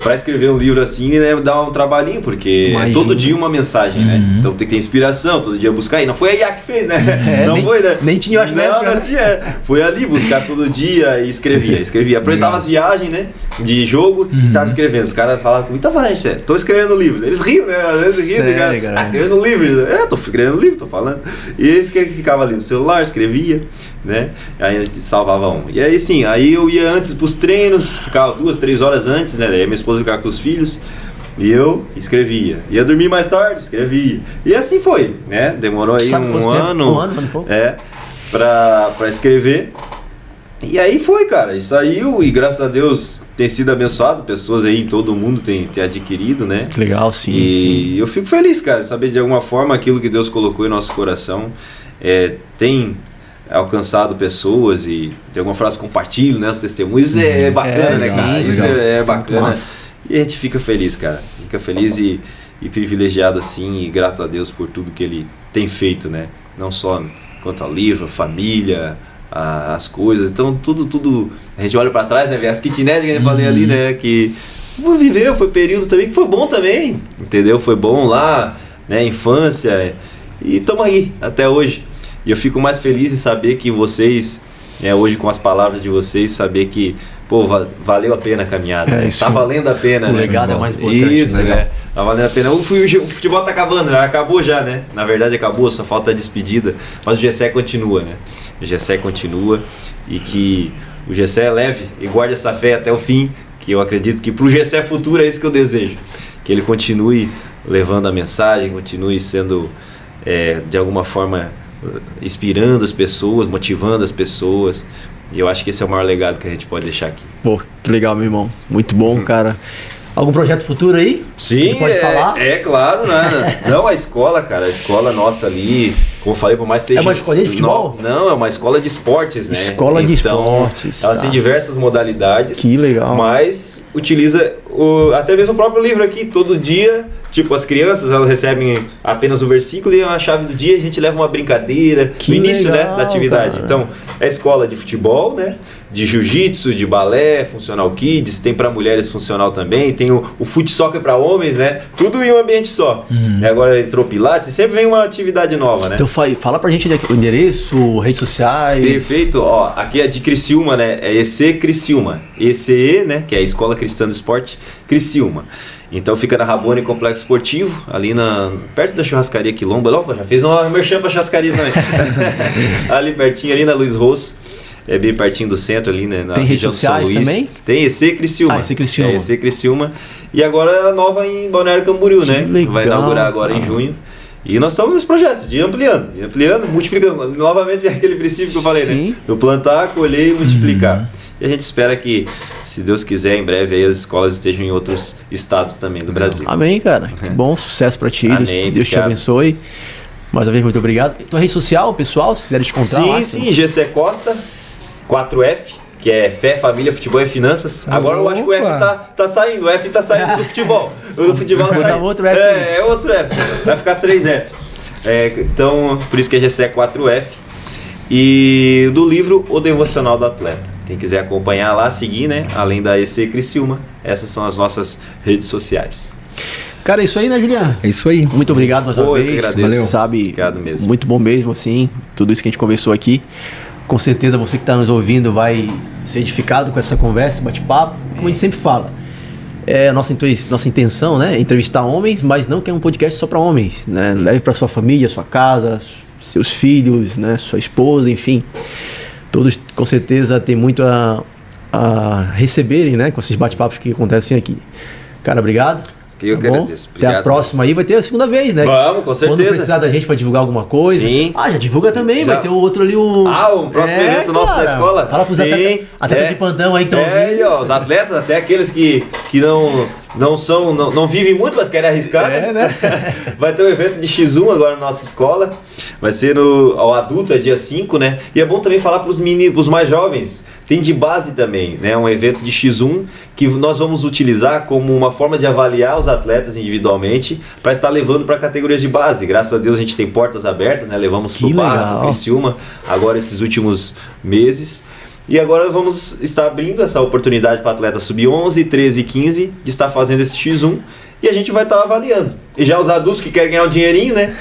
S1: para escrever um livro assim, né, dá um trabalhinho, porque é todo dia uma mensagem, né? Então tem que ter inspiração, todo dia buscar. E não foi a IA que fez, né? Não foi, né?
S2: Nem tinha, eu acho,
S1: não tinha. Foi ali buscar todo dia e escrevia. Aproveitava as viagens, né? De jogo e tava escrevendo. Os caras falavam comigo, tá falando, sério, tô escrevendo livro. Eles riam, né? Às vezes riam, cara. Escrevendo livro. Tô escrevendo livro, tô falando. E eles ficavam ali no celular, escrevia, né? Aí a gente salvava um. E aí sim, aí eu ia antes pros treinos, ficava 2-3 horas antes, né? Daí minha esposa ficava com os filhos. E eu escrevia. Ia dormir mais tarde, escrevia. E assim foi, né? Demorou aí um ano pra escrever. E aí foi, cara, e saiu, e graças a Deus tem sido abençoado, pessoas aí em todo mundo tem adquirido, né?
S2: Legal, sim.
S1: E eu fico feliz, cara, saber de alguma forma aquilo que Deus colocou em nosso coração tem alcançado pessoas e de alguma forma compartilho, né, os testemunhos, é bacana, né, cara? Sim, isso é bacana. Nossa. E a gente fica feliz, cara, fica feliz e privilegiado assim, e grato a Deus por tudo que Ele tem feito, né? Não só quanto ao livro, a família, as coisas, então tudo a gente olha pra trás, né, as kitnet que eu falei ali, né, que viveu, foi período também que foi bom também, entendeu, foi bom lá, né, infância, e estamos aí até hoje, e eu fico mais feliz em saber que vocês, né, hoje com as palavras de vocês, saber que, pô, valeu a pena a caminhada, né? Tá valendo a pena,
S2: o
S1: né?
S2: legado é mais importante,
S1: isso, né? Tá valendo a pena. O futebol tá acabando, acabou já, né? Na verdade acabou, só falta a despedida, mas o GCE continua, né? O GCE continua e que o GCE leve e guarde essa fé até o fim, que eu acredito que pro GCE futuro é isso que eu desejo, que ele continue levando a mensagem, continue sendo de alguma forma inspirando as pessoas, motivando as pessoas, e eu acho que esse é o maior legado que a gente pode deixar aqui.
S2: Pô, que legal, meu irmão, muito bom, cara. Algum projeto futuro aí?
S1: Sim,
S2: que tu pode falar?
S1: Claro, né? Não, a escola, cara, a escola nossa ali, como eu falei, por mais que seja...
S2: É uma escolinha de futebol?
S1: Não, é uma escola de esportes, né?
S2: Escola de esportes.
S1: Ela tem diversas modalidades.
S2: Que legal.
S1: Mas utiliza até mesmo o próprio livro aqui, todo dia, tipo, as crianças, elas recebem apenas o versículo e a chave do dia, a gente leva uma brincadeira, no início, legal, né, da atividade. Cara. Então, é escola de futebol, né? De jiu-jitsu, de balé, funcional kids, tem para mulheres funcional também, tem o fut soccer para homens, né? Tudo em um ambiente só. E agora entrou Pilates e sempre vem uma atividade nova, né?
S2: Então fala pra gente o endereço, redes sociais.
S1: Perfeito, ó, aqui é de Criciúma, né? É EC Criciúma. ECE, né? Que é a Escola Cristã do Esporte Criciúma. Então fica na Rabone Complexo Esportivo, ali perto da churrascaria Quilombo. Já fez uma merchan pra churrascaria também. Ali pertinho, ali na Luiz Rosso. É bem pertinho do centro ali, né?
S2: Tem redes sociais também?
S1: Tem EC Criciúma.
S2: EC Criciúma.
S1: EC Criciúma. E agora a nova em Balneário Camboriú, né?
S2: Legal.
S1: Vai inaugurar agora em junho. E nós estamos nesse projeto de ir ampliando, multiplicando. Novamente aquele princípio que eu falei, né? Do plantar, colher e multiplicar. E a gente espera que, se Deus quiser, em breve aí as escolas estejam em outros estados também do Brasil.
S2: Amém, cara. Que bom, sucesso pra ti.
S1: Amém,
S2: Deus te abençoe. Mais uma vez, muito obrigado. Tua rede social, pessoal, se quiserem te encontrar.
S1: Sim, GC Costa, 4F, que é Fé, Família, Futebol e Finanças. Agora eu acho que o F tá saindo, o F tá saindo do futebol. O futebol sai.
S2: Outro F.
S1: É outro F. Vai ficar 3F. Então, por isso que é GC 4F. E do livro O Devocional do Atleta. Quem quiser acompanhar lá, seguir, né? Além da EC Criciúma, essas são as nossas redes sociais.
S2: Cara, é isso aí, né, Juliano?
S3: É isso aí.
S2: Muito obrigado mais uma vez.
S1: Valeu.
S2: Sabe,
S1: obrigado mesmo.
S2: Muito bom mesmo, assim, tudo isso que a gente conversou aqui. Com certeza você que está nos ouvindo vai ser edificado com essa conversa, bate-papo. Como a gente sempre fala, nossa intenção, né, é entrevistar homens, mas não que é um podcast só para homens, né? Leve para sua família, sua casa, seus filhos, né, sua esposa, enfim. Todos com certeza têm muito a receberem, né, com esses bate-papos que acontecem aqui. Cara, obrigado.
S1: Eu que agradeço.
S2: Até a próxima aí, vai ter a segunda vez, né?
S1: Vamos, com certeza.
S2: Quando precisar da gente pra divulgar alguma coisa.
S1: Sim.
S2: Já divulga também, vai ter o outro ali, o
S1: próximo evento nosso da escola.
S2: Fala pros atletas de plantão aí que estão ouvindo.
S1: Ó, os atletas, até aqueles que não vivem muito, mas querem arriscar, né? Vai ter um evento de X1 agora na nossa escola. Vai ser ao adulto, é dia 5, né? E é bom também falar pros mais jovens. Tem de base também, né? Um evento de X1 que nós vamos utilizar como uma forma de avaliar os atletas individualmente para estar levando para categorias de base. Graças a Deus a gente tem portas abertas, né? Levamos pro Barra, pro Criciúma, agora esses últimos meses. E agora vamos estar abrindo essa oportunidade para atleta sub-11, 13 e 15 de estar fazendo esse X1 e a gente vai estar avaliando. E já os adultos que querem ganhar um dinheirinho, né?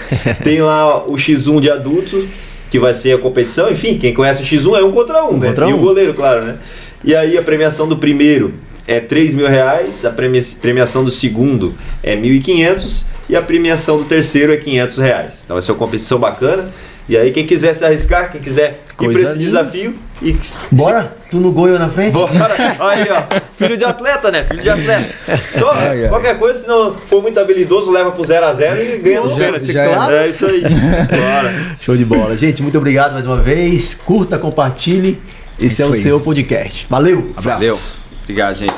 S1: Tem lá o X1 de adulto, que vai ser a competição. Enfim, quem conhece o X1 é 1 contra 1, né? E o goleiro, claro, né? E aí a premiação do primeiro é R$3.000, a premiação do segundo é R$1.500 e a premiação do terceiro é R$500. Então vai ser uma competição bacana. E aí quem quiser se arriscar, quem quiser ir para esse desafio...
S2: Bora? Tu no gol e eu na frente?
S1: Bora! Aí, ó. Filho de atleta, né? Filho de atleta. Só qualquer coisa, se não for muito habilidoso, leva pro 0x0 e ganha nos pênaltis.
S2: Claro.
S1: É isso aí. Bora.
S2: Show de bola. Gente, muito obrigado mais uma vez. Curta, compartilhe. Esse é o seu podcast. Valeu!
S1: Abraço. Valeu. Obrigado, gente.